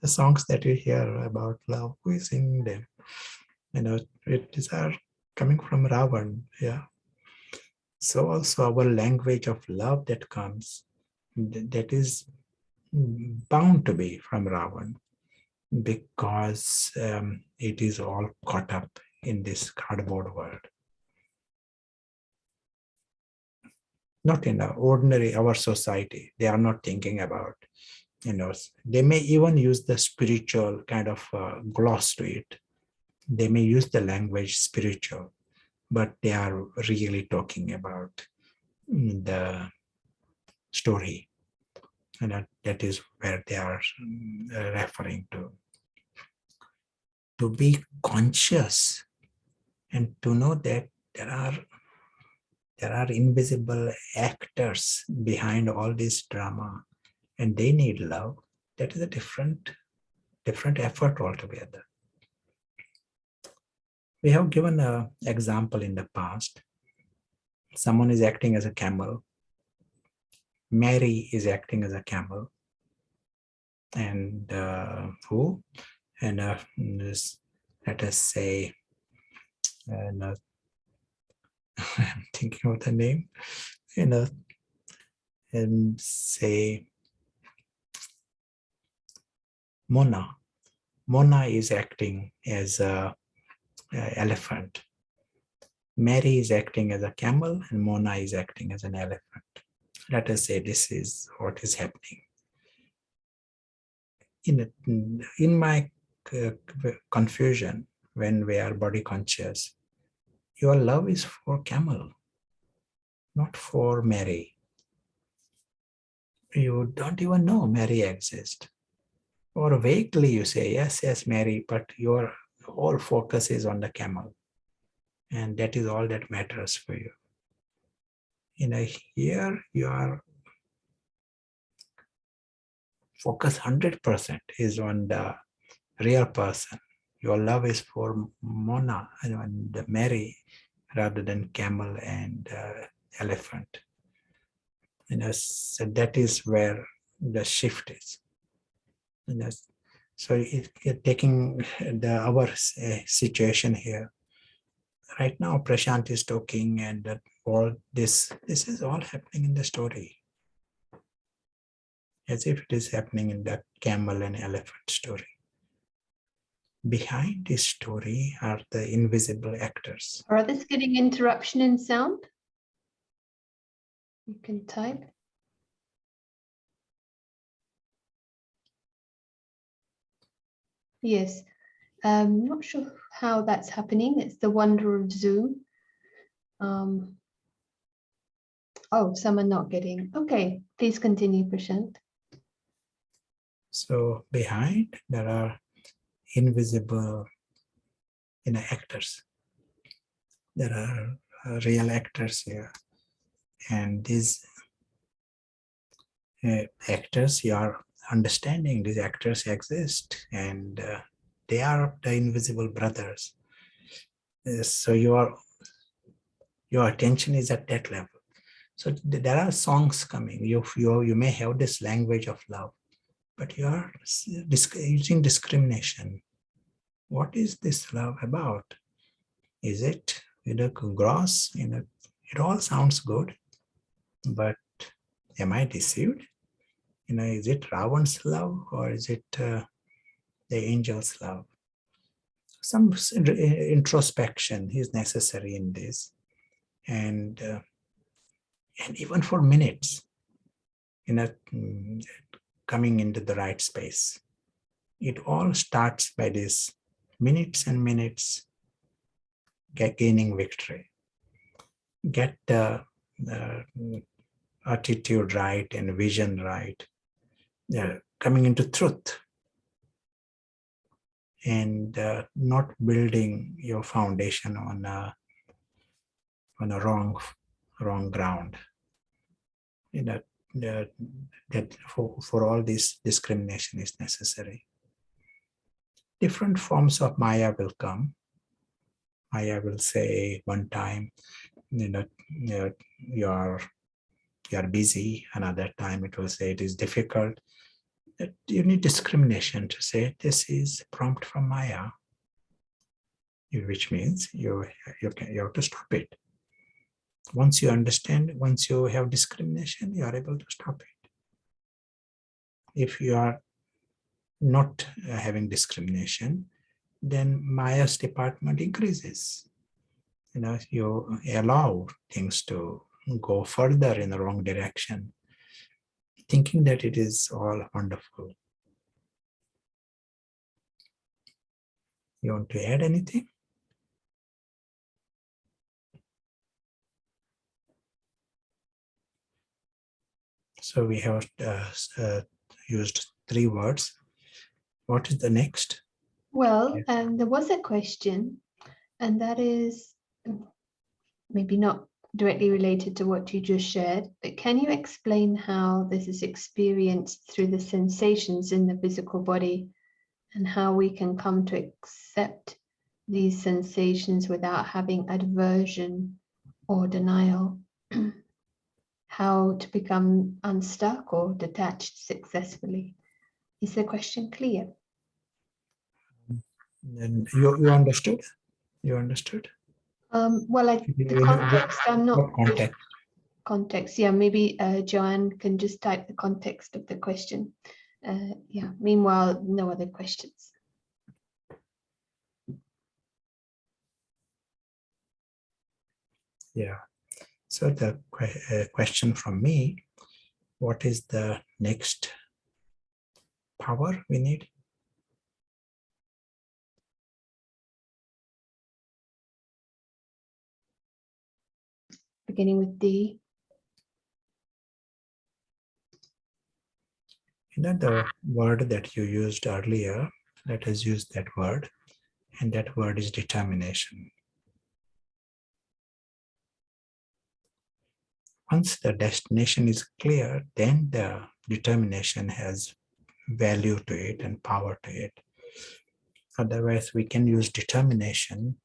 The songs that you hear about love, who is singing them? These are coming from Ravan. Yeah. So also our language of love that comes, that is bound to be from Ravan, because it is all caught up in this cardboard world. Not in the ordinary, our society, they are not thinking about They may even use the spiritual kind of gloss to it. They may use the language spiritual, but they are really talking about the story. And that is where they are referring to. To be conscious and to know that there are invisible actors behind all this drama, and they need love. That is a different effort altogether. We have given an example in the past. Someone is acting as a camel. Mary is acting as a camel. And who? And let us say, and I'm thinking of the name, and say Mona. Mona is acting as a elephant. Mary is acting as a camel and Mona is acting as an elephant. Let us say this is what is happening. In my confusion, when we are body conscious, your love is for camel, not for Mary. You don't even know Mary exists. Or vaguely you say, yes, yes, Mary, but your whole focus is on the camel. And that is all that matters for you. Here you are focus 100% is on the real person. Your love is for Mona and Mary rather than camel and elephant. So that is where the shift is. So taking our situation here, right now Prashant is talking, and all this is all happening in the story, as if it is happening in the camel and elephant story. Behind this story are the invisible actors. Are others getting interruption in sound? You can type. Yes, not sure how that's happening. It's the wonder of Zoom. Oh, some are not getting. Okay, please continue, Prashant. So behind there are invisible actors. There are real actors here. And these actors, you are understanding these actors exist, and they are the invisible brothers. So your attention is at that level. So there are songs coming. You may have this language of love, but you are using discrimination. What is this love about? Is it gross? It all sounds good, but am I deceived? Is it Ravan's love or is it the angel's love? Some introspection is necessary in this, and even for minutes, coming into the right space. It all starts by this minutes and minutes gaining victory. Get the attitude right and vision right. Coming into truth and not building your foundation on a wrong ground. That for all this discrimination is necessary. Different forms of Maya will come. Maya will say one time, you are busy. Another time it will say it is difficult. You need discrimination to say this is prompt from Maya, which means you have to stop it. Once you understand, once you have discrimination, you are able to stop it. If you are not having discrimination, then Maya's department increases. You allow things to go further in the wrong direction. thinking that it is all wonderful. You want to add anything? So we have used 3 words. What is the next? Well, there was a question, and that is maybe not directly related to what you just shared, but can you explain how this is experienced through the sensations in the physical body and how we can come to accept these sensations without having aversion or denial? How to become unstuck or detached successfully? Is the question clear? And you understood? You understood? Well, the What, context, I'm not what context? context. Yeah, maybe Joanne can just type the context of the question. Yeah, meanwhile, no other questions. Yeah. So the question from me, what is the next power we need? Beginning with D. The word that you used earlier, let us use that word, and that word is determination. Once the destination is clear, then the determination has value to it and power to it. Otherwise, we can use determination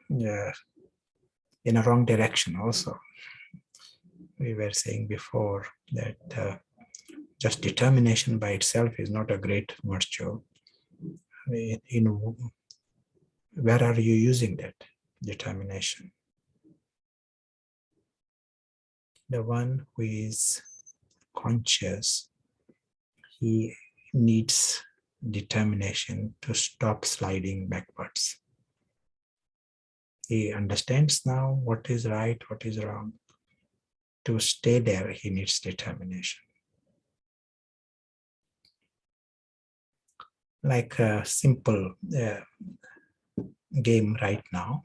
in a wrong direction also. We were saying before that just determination by itself is not a great virtue. Where are you using that determination? The one who is conscious, he needs determination to stop sliding backwards. He understands now what is right, what is wrong. To stay there, he needs determination. Like a simple game right now,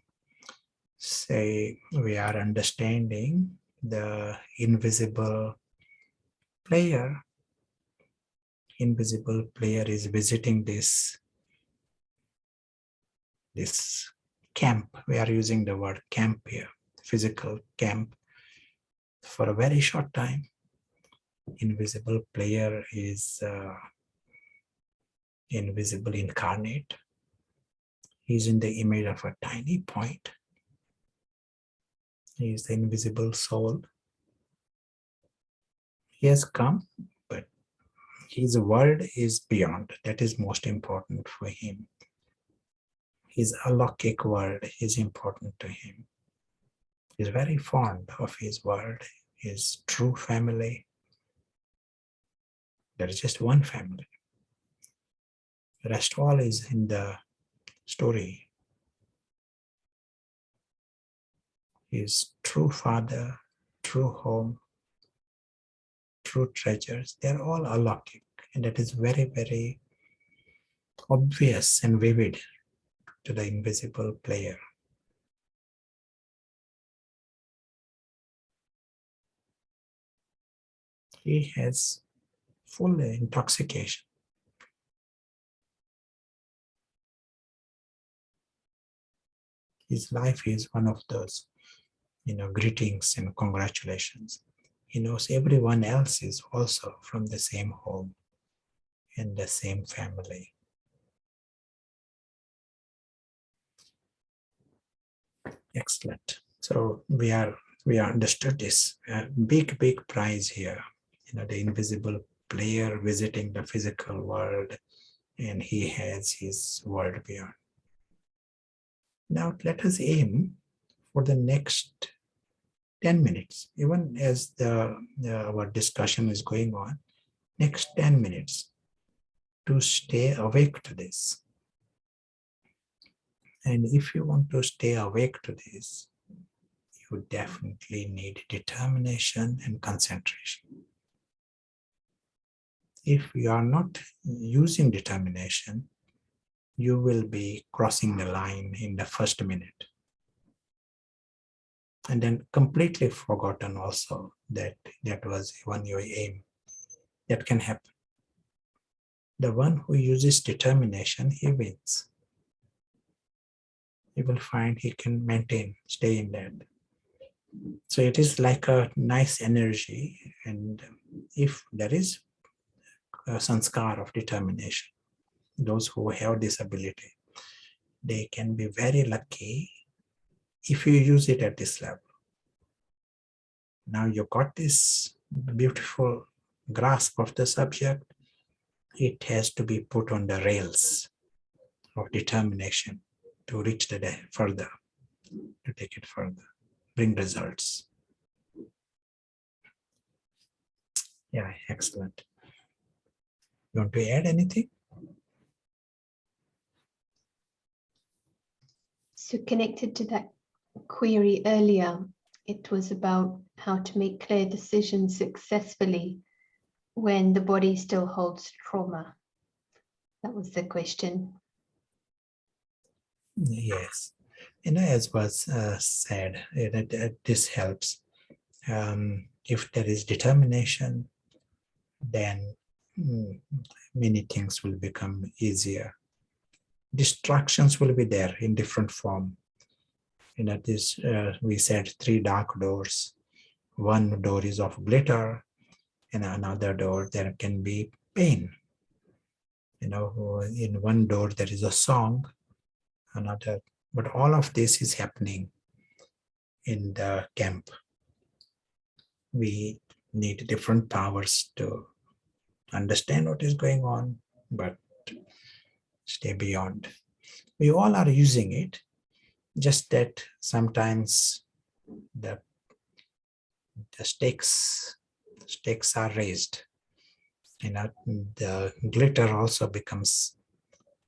say we are understanding the invisible player. Invisible player is visiting this camp. We are using the word camp here, physical camp, for a very short time. Invisible player is invisible incarnate. He's in the image of a tiny point. He is the invisible soul. He has come, but his world is beyond. That is most important for him. His Alokik world is important to him. He's very fond of his world, his true family. There is just one family. The rest all is in the story. His true father, true home, true treasures, they're all Alokik. And that is very, very obvious and vivid to the invisible player. He has full intoxication. His life is one of those, greetings and congratulations. He knows everyone else is also from the same home and the same family. Excellent. So we understood this big prize here. The invisible player visiting the physical world, and he has his world beyond. Now let us aim for the next 10 minutes, even as our discussion is going on, next 10 minutes to stay awake to this. And if you want to stay awake to this, you definitely need determination and concentration. if you are not using determination, you will be crossing the line in the first minute. And then completely forgotten also that that was even your aim. That can happen. The one who uses determination, he wins. He will find he can maintain, stay in that. So it is like a nice energy. And if there is a sanskar of determination, those who have this ability, they can be very lucky if you use it at this level. Now you got this beautiful grasp of the subject. It has to be put on the rails of determination to reach the day further, to take it further, bring results. Yeah, excellent. You want to add anything? So connected to that query earlier, it was about how to make clear decisions successfully when the body still holds trauma. That was the question. Yes. As was said, this helps. If there is determination, then many things will become easier. Distractions will be there in different form. This we said 3 dark doors. One door is of glitter, and another door there can be pain. In one door there is a song, another, but all of this is happening in the camp. We need different powers to understand what is going on, but stay beyond. We all are using it, just that sometimes the stakes are raised. The glitter also becomes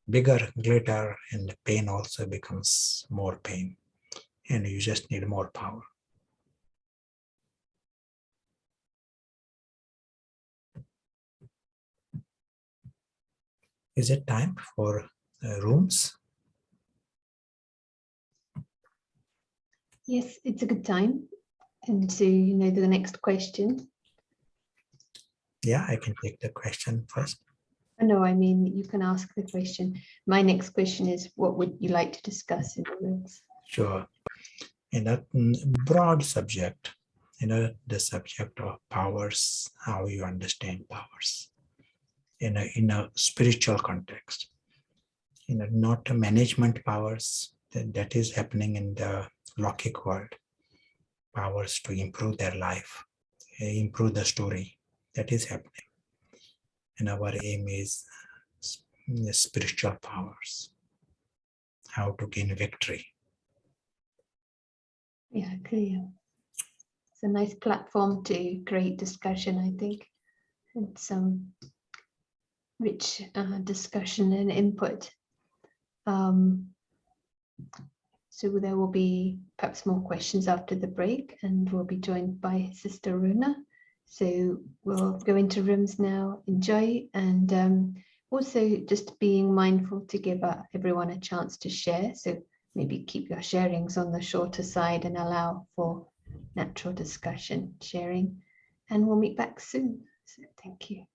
bigger glitter, and the pain also becomes more pain, and you just need more power. Is it time for rooms? Yes, it's a good time. And so, the next question. Yeah, I can take the question first. No, I mean, you can ask the question. My next question is, what would you like to discuss in the rooms? Sure. In a broad subject, the subject of powers, how you understand powers in a spiritual context, not management powers that is happening in the Alokik world, powers to improve their life, improve the story, that is happening. And our aim is spiritual powers, how to gain victory. Yeah, clear. It's a nice platform to create discussion, I think, and some rich discussion and input. So there will be perhaps more questions after the break, and we'll be joined by Sister Runa. So we'll go into rooms now, enjoy, and also just being mindful to give everyone a chance to share. So maybe keep your sharings on the shorter side and allow for natural discussion, sharing, and we'll meet back soon. So thank you.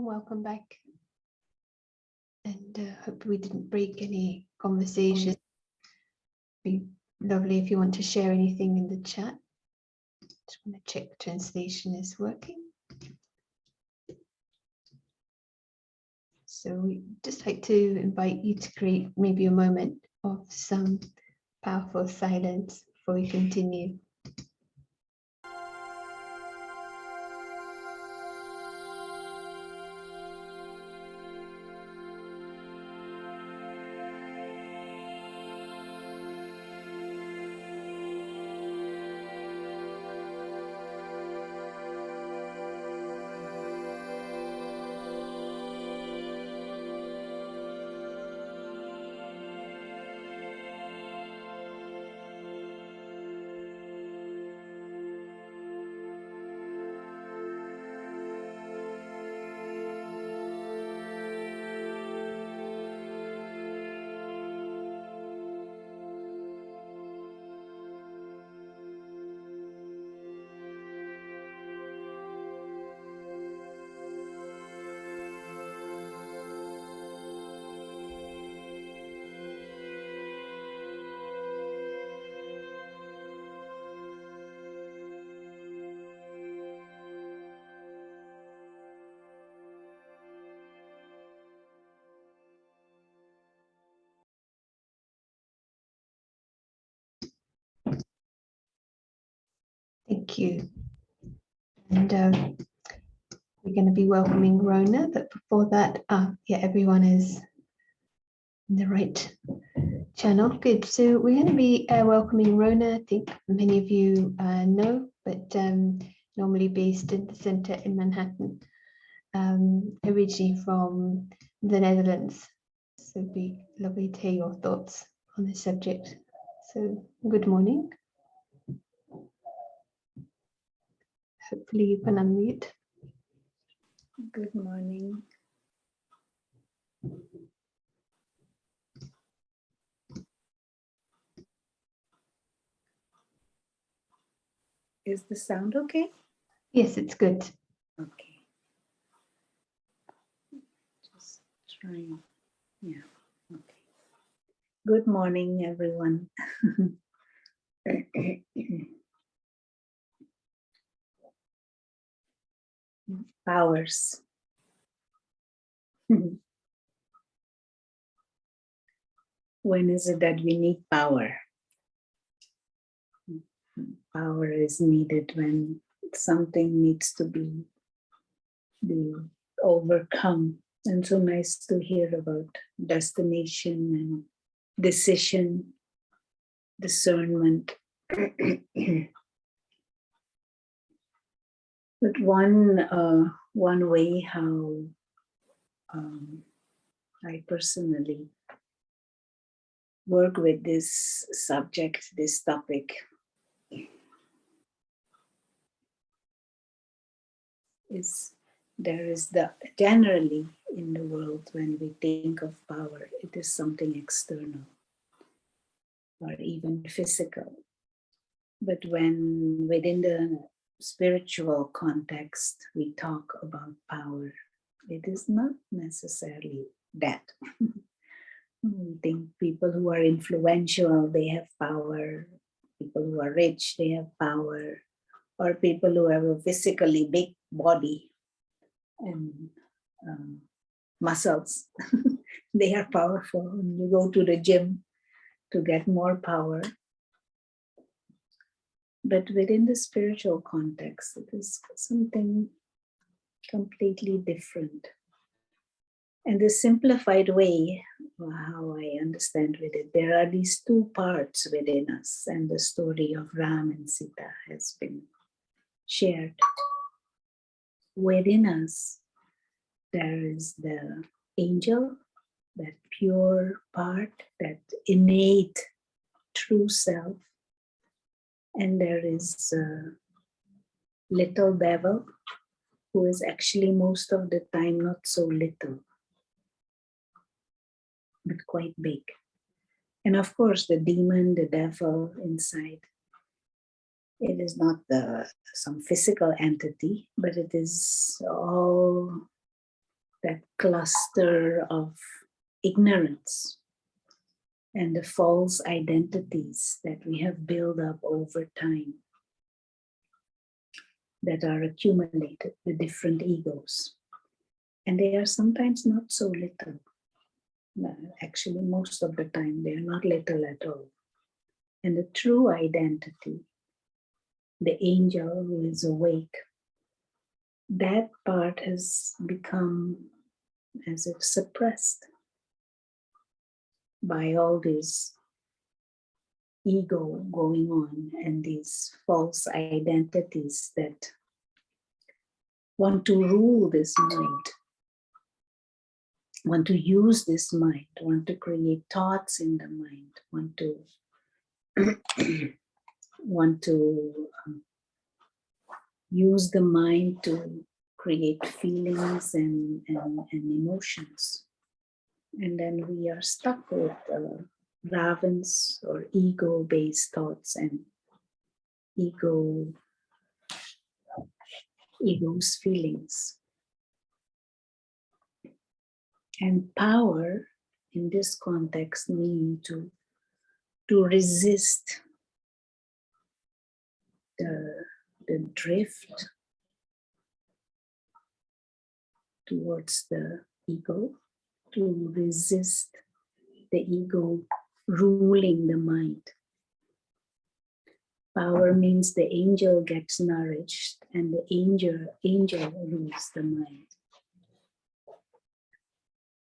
welcome back. And hope we didn't break any conversation. Be lovely if you want to share anything in the chat. Just want to check translation is working. So we just like to invite you to create maybe a moment of some powerful silence before we continue. Thank you. And we're going to be welcoming Rona, but before that, yeah, everyone is in the right channel. Good. So we're going to be welcoming Rona. I think many of you know, but normally based in the center in Manhattan, originally from the Netherlands. So it'd be lovely to hear your thoughts on this subject. So good morning. Hopefully you can unmute. Good morning. Is the sound okay? Yes, it's good. Okay. Just trying. Yeah. Okay. Good morning, everyone. Powers. When is it that we need power? Power is needed when something needs to be overcome. And so nice to hear about destination and decision, discernment. But one way how I personally work with this subject, this topic, is there is generally in the world when we think of power, it is something external or even physical. But when within the spiritual context, we talk about power, it is not necessarily that. We think people who are influential, they have power. People who are rich, they have power. Or people who have a physically big body and muscles, they are powerful. When you go to the gym to get more power. But within the spiritual context, it is something completely different. And the simplified way, how I understand with it, there are these two parts within us, and the story of Ram and Sita has been shared. Within us, there is the angel, that pure part, that innate true self. And there is a little devil, who is actually most of the time not so little, but quite big. And of course, the demon, the devil inside, it is not some physical entity, but it is all that cluster of ignorance and the false identities that we have built up over time that are accumulated, the different egos. And they are sometimes not so little. Actually, most of the time, they are not little at all. And the true identity, the angel who is awake, that part has become as if suppressed by all this ego going on and these false identities that want to rule this mind, want to use this mind, want to create thoughts in the mind, want to use the mind to create feelings and emotions. And then we are stuck with ravens or ego-based thoughts and ego's feelings. And power in this context means to resist the drift towards the ego, to resist the ego ruling the mind. Power means the angel gets nourished and the angel rules the mind.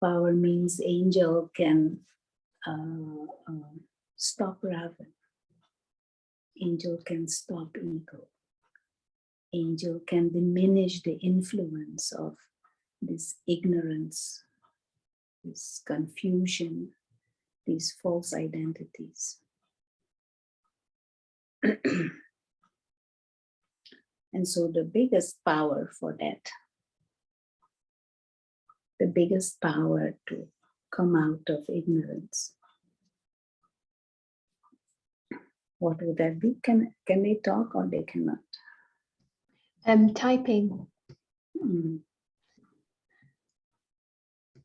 Power means angel can stop raven. Angel can stop ego. Angel can diminish the influence of this ignorance, this confusion, these false identities. And so the biggest power for that, the biggest power to come out of ignorance, what would that be? Can they talk or they cannot? Typing.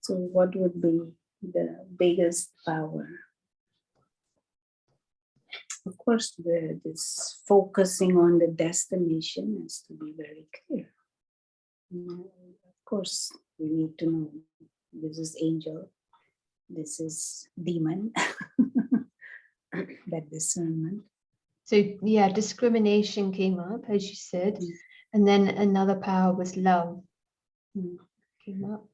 So what would be the biggest power? Of course, this focusing on the destination has to be very clear. Of course, we need to know this is angel, this is demon, that discernment. So yeah, discrimination came up, as you said, and then another power was love came up.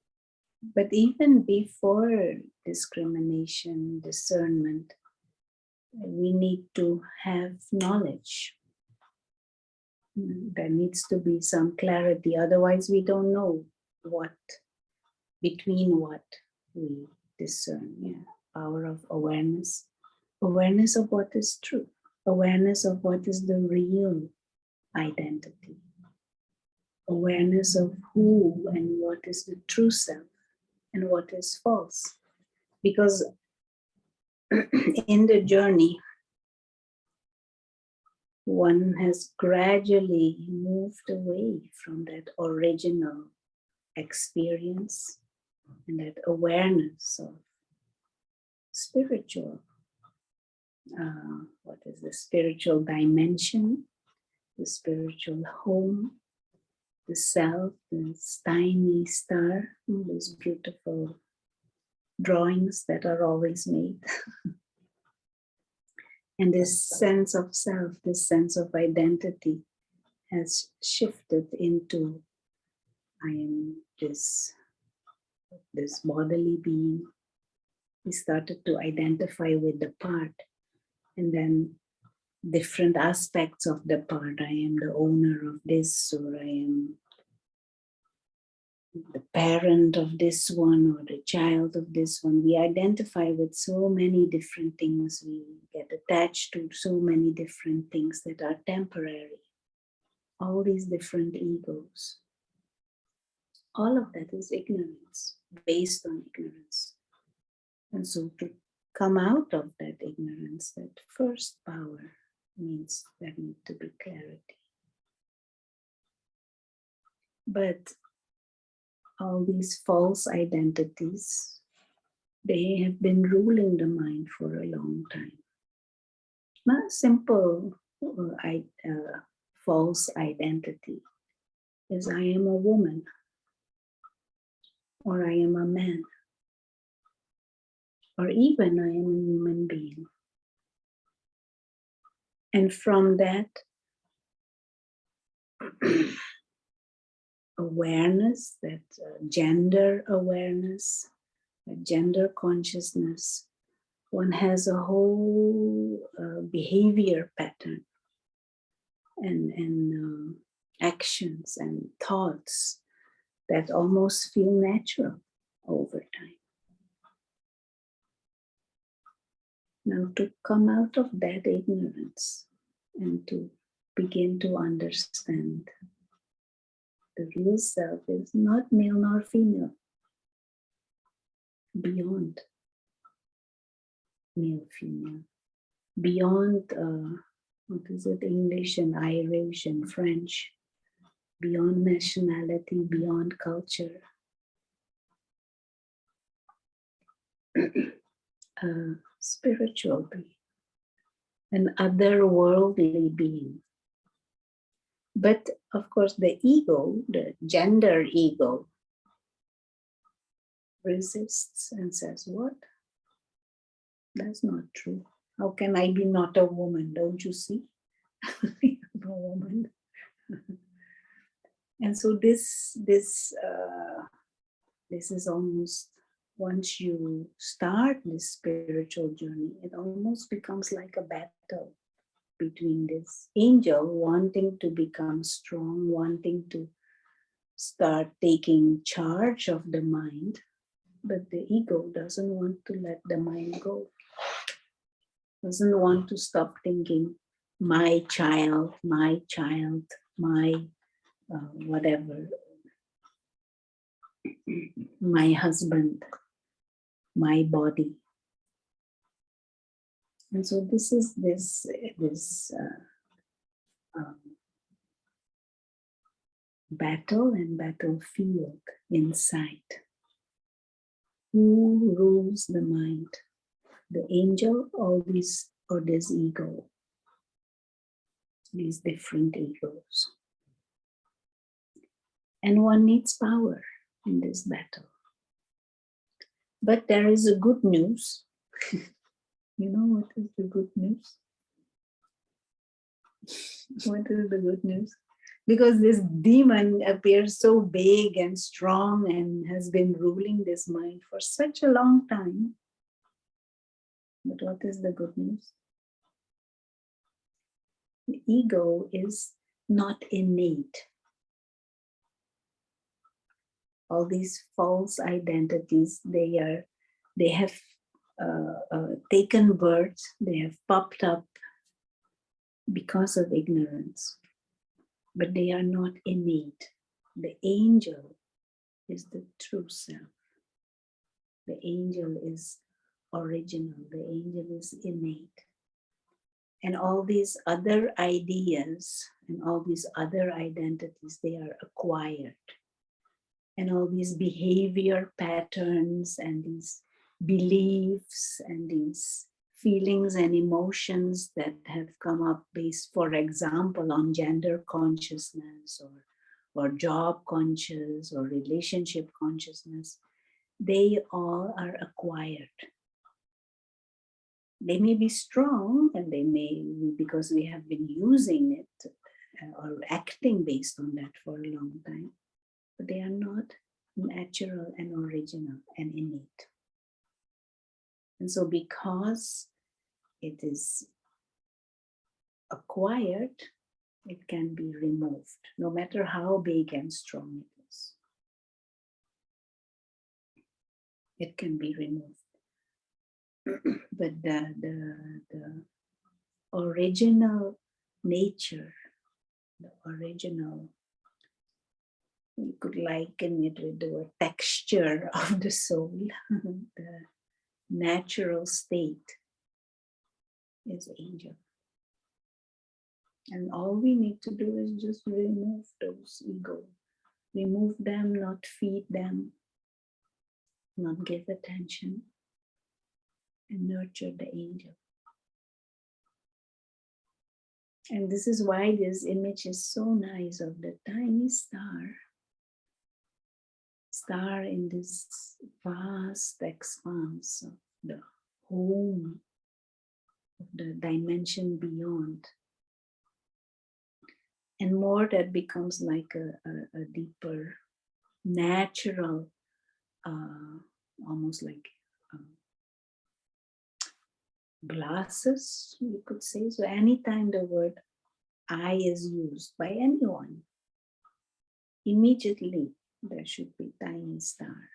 But even before discrimination, discernment, we need to have knowledge. There needs to be some clarity. Otherwise, we don't know between what we discern. Yeah, power of awareness. Awareness of what is true. Awareness of what is the real identity. Awareness of who and what is the true self and what is false. Because in the journey, one has gradually moved away from that original experience and that awareness of spiritual, what is the spiritual dimension, the spiritual home, the self, this tiny star, these beautiful drawings that are always made. And this sense of self, this sense of identity has shifted into, I am this bodily being. We started to identify with the part, and then different aspects of the part. I am the owner of this, or I am the parent of this one, or the child of this one. We identify with so many different things. We get attached to so many different things that are temporary. All these different egos. All of that is ignorance, based on ignorance. And so to come out of that ignorance, that first power means there needs to be clarity. But all these false identities, they have been ruling the mind for a long time. Not a simple false identity is I am a woman, or I am a man, or even I am a human being. And from that awareness, that gender awareness, gender consciousness, one has a whole behavior pattern and actions and thoughts that almost feel natural over time. Now, to come out of that ignorance and to begin to understand the real self is not male nor female, beyond male, female, beyond, what is it, English and Irish and French, beyond nationality, beyond culture. Spiritual being, an otherworldly being. But of course, the ego, the gender ego, resists and says, what? That's not true. How can I be not a woman? Don't you see? I'm a woman. And so this is almost, once you start this spiritual journey, it almost becomes like a battle between this angel wanting to become strong, wanting to start taking charge of the mind, but the ego doesn't want to let the mind go, doesn't want to stop thinking, my child, my whatever, my husband, my body. And so this is this battle and battlefield inside. Who rules the mind? The angel or this ego? These different egos. And one needs power in this battle. But there is a good news. You know what is the good news? What is the good news? Because this demon appears so big and strong and has been ruling this mind for such a long time. But what is the good news? The ego is not innate. All these false identities, they have taken birth, they have popped up because of ignorance, but they are not innate. The angel is the true self. The angel is original. The angel is innate. And all these other ideas and all these other identities, they are acquired. And all these behavior patterns and these beliefs and these feelings and emotions that have come up based, for example, on gender consciousness or job conscious or relationship consciousness, they all are acquired. They may be strong and they may, because we have been using it or acting based on that for a long time, but they are not natural and original and innate. And so because it is acquired, it can be removed, no matter how big and strong it is. It can be removed. But the original nature, the original, you could liken it with the texture of the soul, the natural state is angel. And all we need to do is just remove those ego Remove them, not feed them, not give attention, and nurture the angel. And this is why this image is so nice of the tiny star in this vast expanse of the home of the dimension beyond. And more that becomes like a deeper, natural, almost like glasses, you could say. So anytime the word I is used by anyone, immediately there should be tiny star.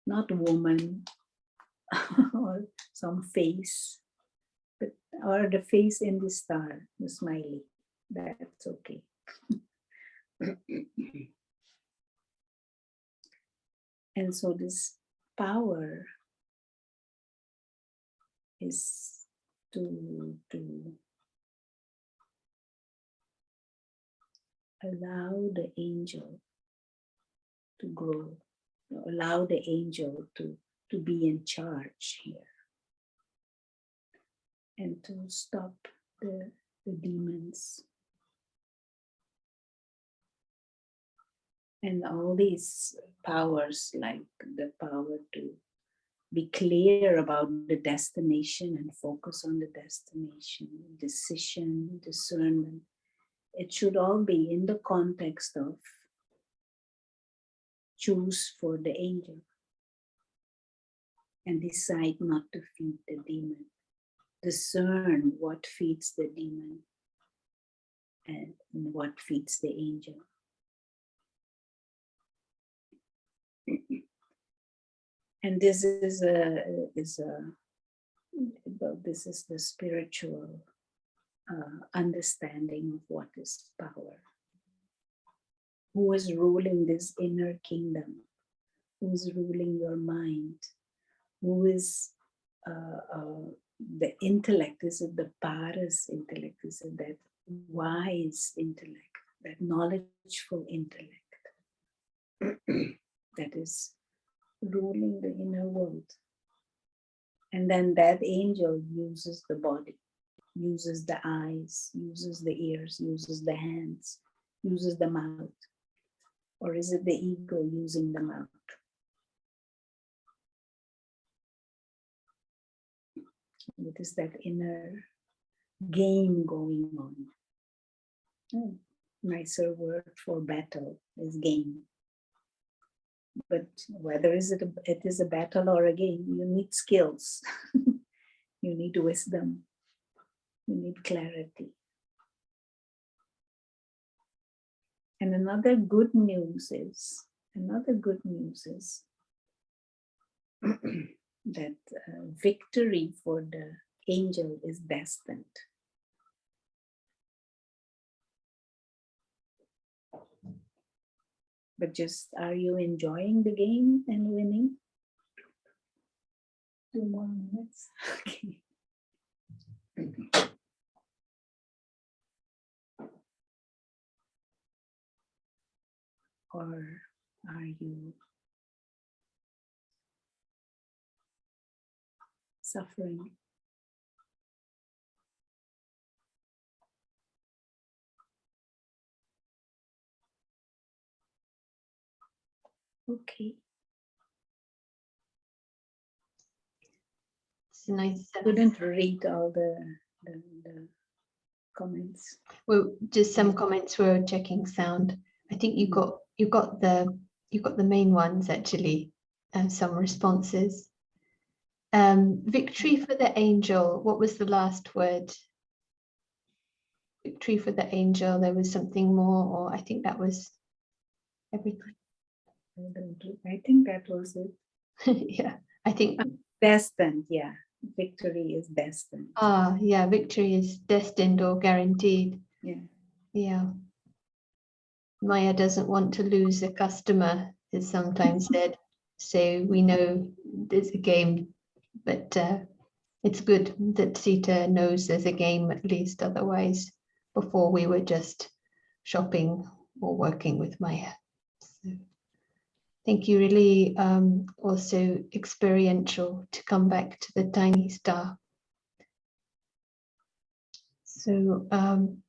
Not woman or some face, but or the face in the star, the smiley. That's okay. And so this power is to allow the angel to grow, allow the angel to be in charge here, and to stop the demons. And all these powers, like the power to be clear about the destination and focus on the destination, decision, discernment, it should all be in the context of choose for the angel and decide not to feed the demon. Discern what feeds the demon and what feeds the angel. And this is the spiritual understanding of what is power. Who is ruling this inner kingdom? Who is ruling your mind? Who is the intellect? Is it the paras intellect? Is it that wise intellect, that knowledgeful intellect that is ruling the inner world? And then that angel uses the body, uses the eyes, uses the ears, uses the hands, uses the mouth. Or is it the ego using the mouth? It is that inner game going on. Nicer word for battle is game. But whether it is a battle or a game, you need skills. You need wisdom. You need clarity. And another good news is that victory for the angel is destined. But just, are you enjoying the game and winning? 2 more minutes. Okay. Or are you suffering? Okay. It's a nice. Couldn't read all the comments. Well, just some comments were checking sound. I think you got the main ones actually, and some responses. Victory for the angel. What was the last word? Victory for the angel. There was something more, or I think that was everything. I think that was it. Yeah, I think Destined. Yeah, victory is destined. Yeah, victory is destined or guaranteed. Yeah. Maya doesn't want to lose a customer, is sometimes said. So we know there's a game, but it's good that Sita knows there's a game at least. Otherwise, before we were just shopping or working with Maya. So thank you, really also experiential to come back to the tiny star. So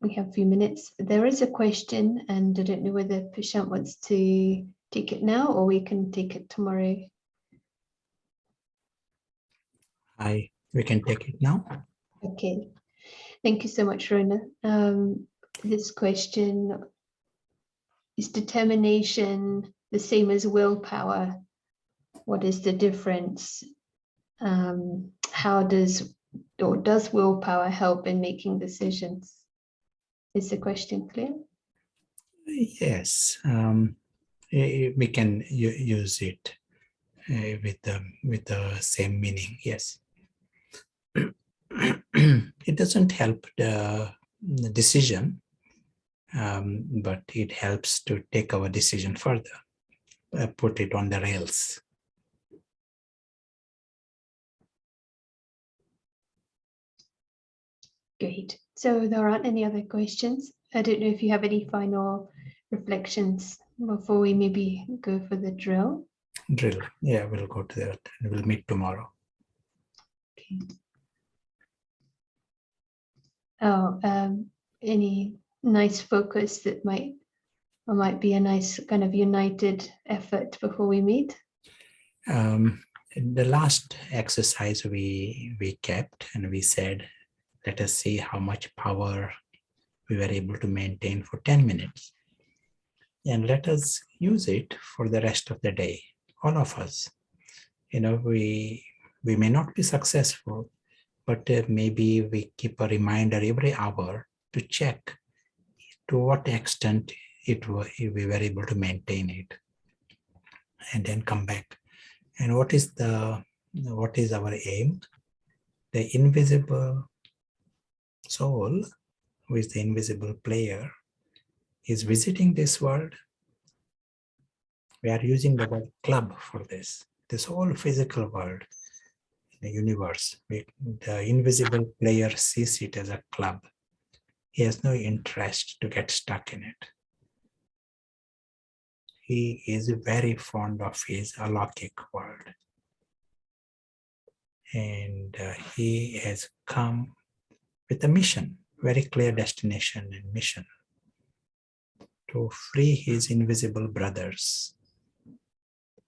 we have a few minutes. There is a question, and I don't know whether Prashant wants to take it now or we can take it tomorrow. We can take it now. Okay, thank you so much, Rona. This question, is determination the same as willpower? What is the difference? How does willpower help in making decisions? Is the question clear? Yes, we can use it with the same meaning. Yes. It doesn't help the decision, but it helps to take our decision further, put it on the rails. Great. So there aren't any other questions. I don't know if you have any final reflections before we maybe go for the drill. Drill. Yeah, we'll go to that and we'll meet tomorrow. Okay. Oh, any nice focus that might be a nice kind of united effort before we meet? The last exercise we kept, and we said, let us see how much power we were able to maintain for 10 minutes. And let us use it for the rest of the day, all of us. You know, we may not be successful, but maybe we keep a reminder every hour to check to what extent we were able to maintain it, and then come back. And what is our aim? The invisible soul, who is the invisible player, is visiting this world. We are using the word club for this whole physical world, the universe. The invisible player sees it as a club. He has no interest to get stuck in it. He is very fond of his Alokik world. And he has come with a mission, very clear destination and mission, to free his invisible brothers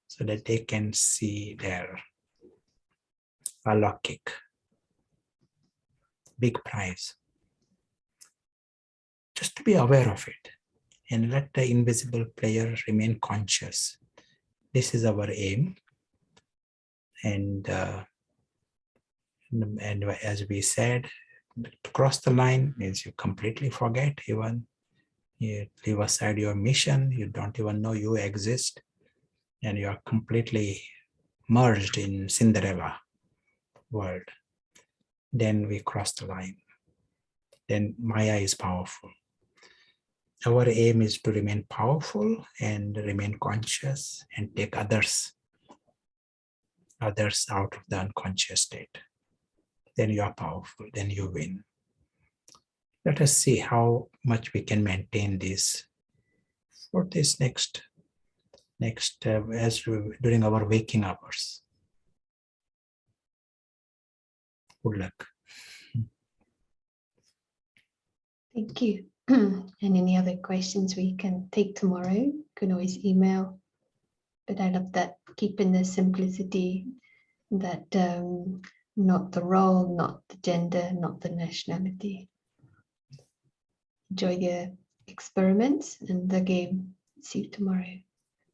so that they can see their Alokik, big prize. Just to be aware of it and let the invisible player remain conscious. This is our aim. And as we said, to cross the line means you completely forget, even you leave aside your mission, you don't even know you exist, and you are completely merged in Cinderella world. Then we cross the line. Then Maya is powerful. Our aim is to remain powerful and remain conscious and take others out of the unconscious state. Then you are powerful, then you win. Let us see how much we can maintain this for this next during our waking hours. Good luck. Thank you. And any other questions we can take tomorrow, you can always email. But I love that, keeping the simplicity, that not the role, not the gender, not the nationality. Enjoy your experiments and the game. See you tomorrow.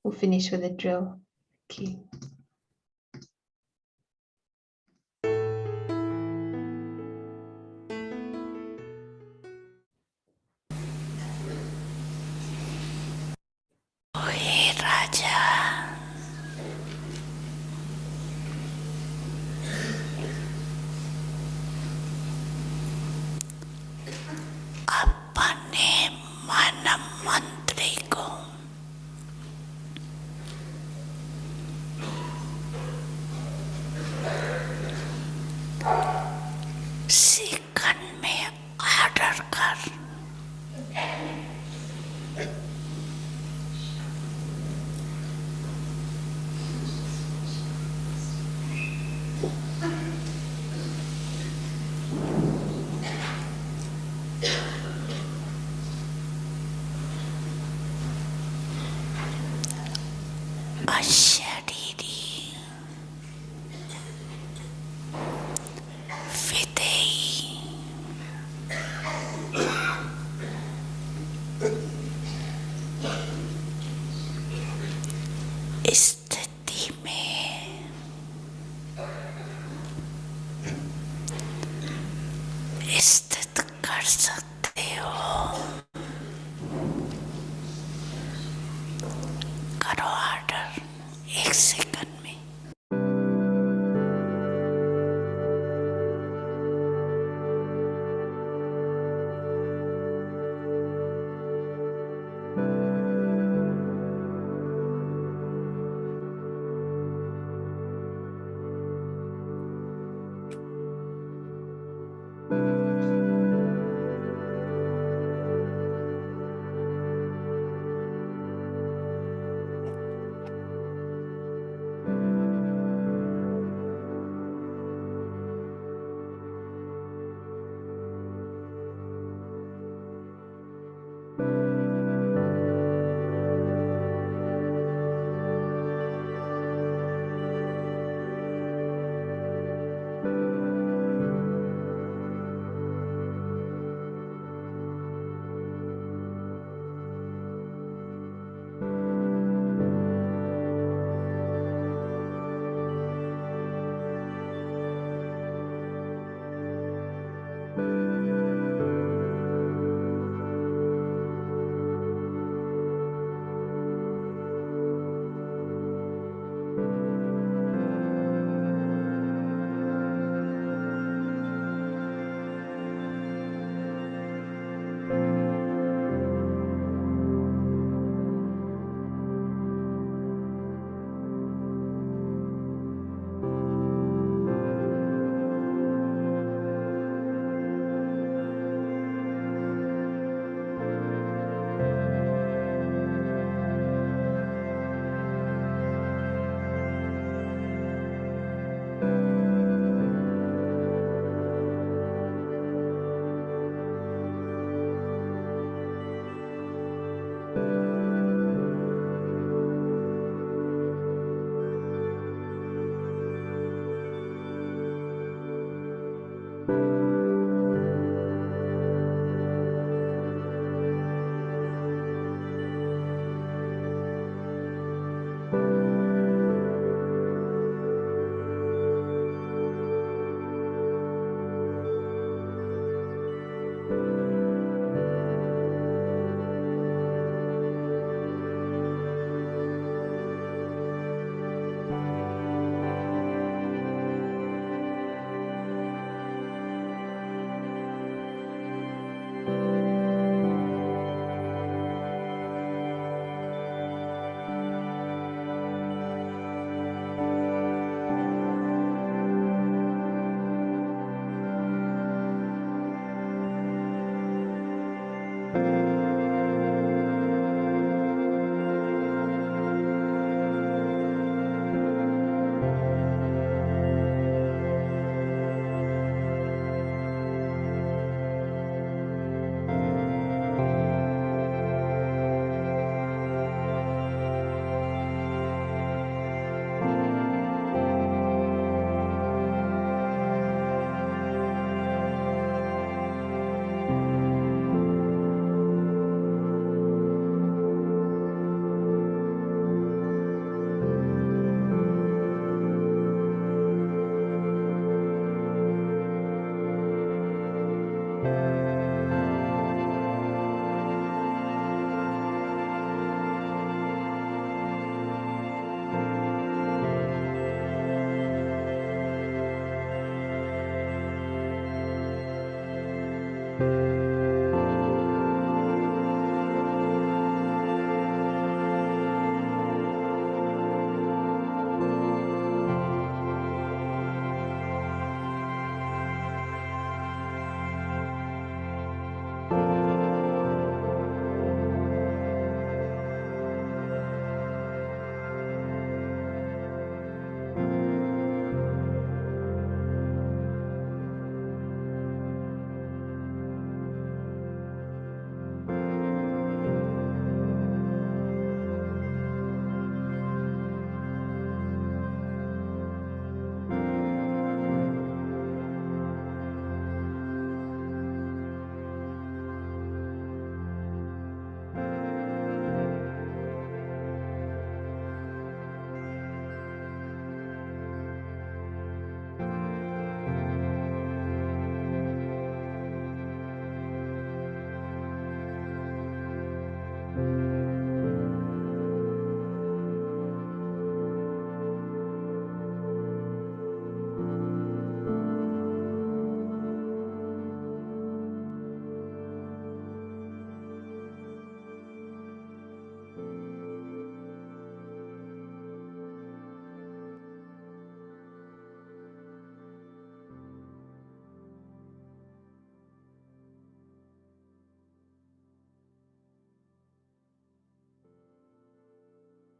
We'll finish with a drill. Thank you. Ashariri Videi स्थिति में स्थित कर सकते हो। करो order 1 second में।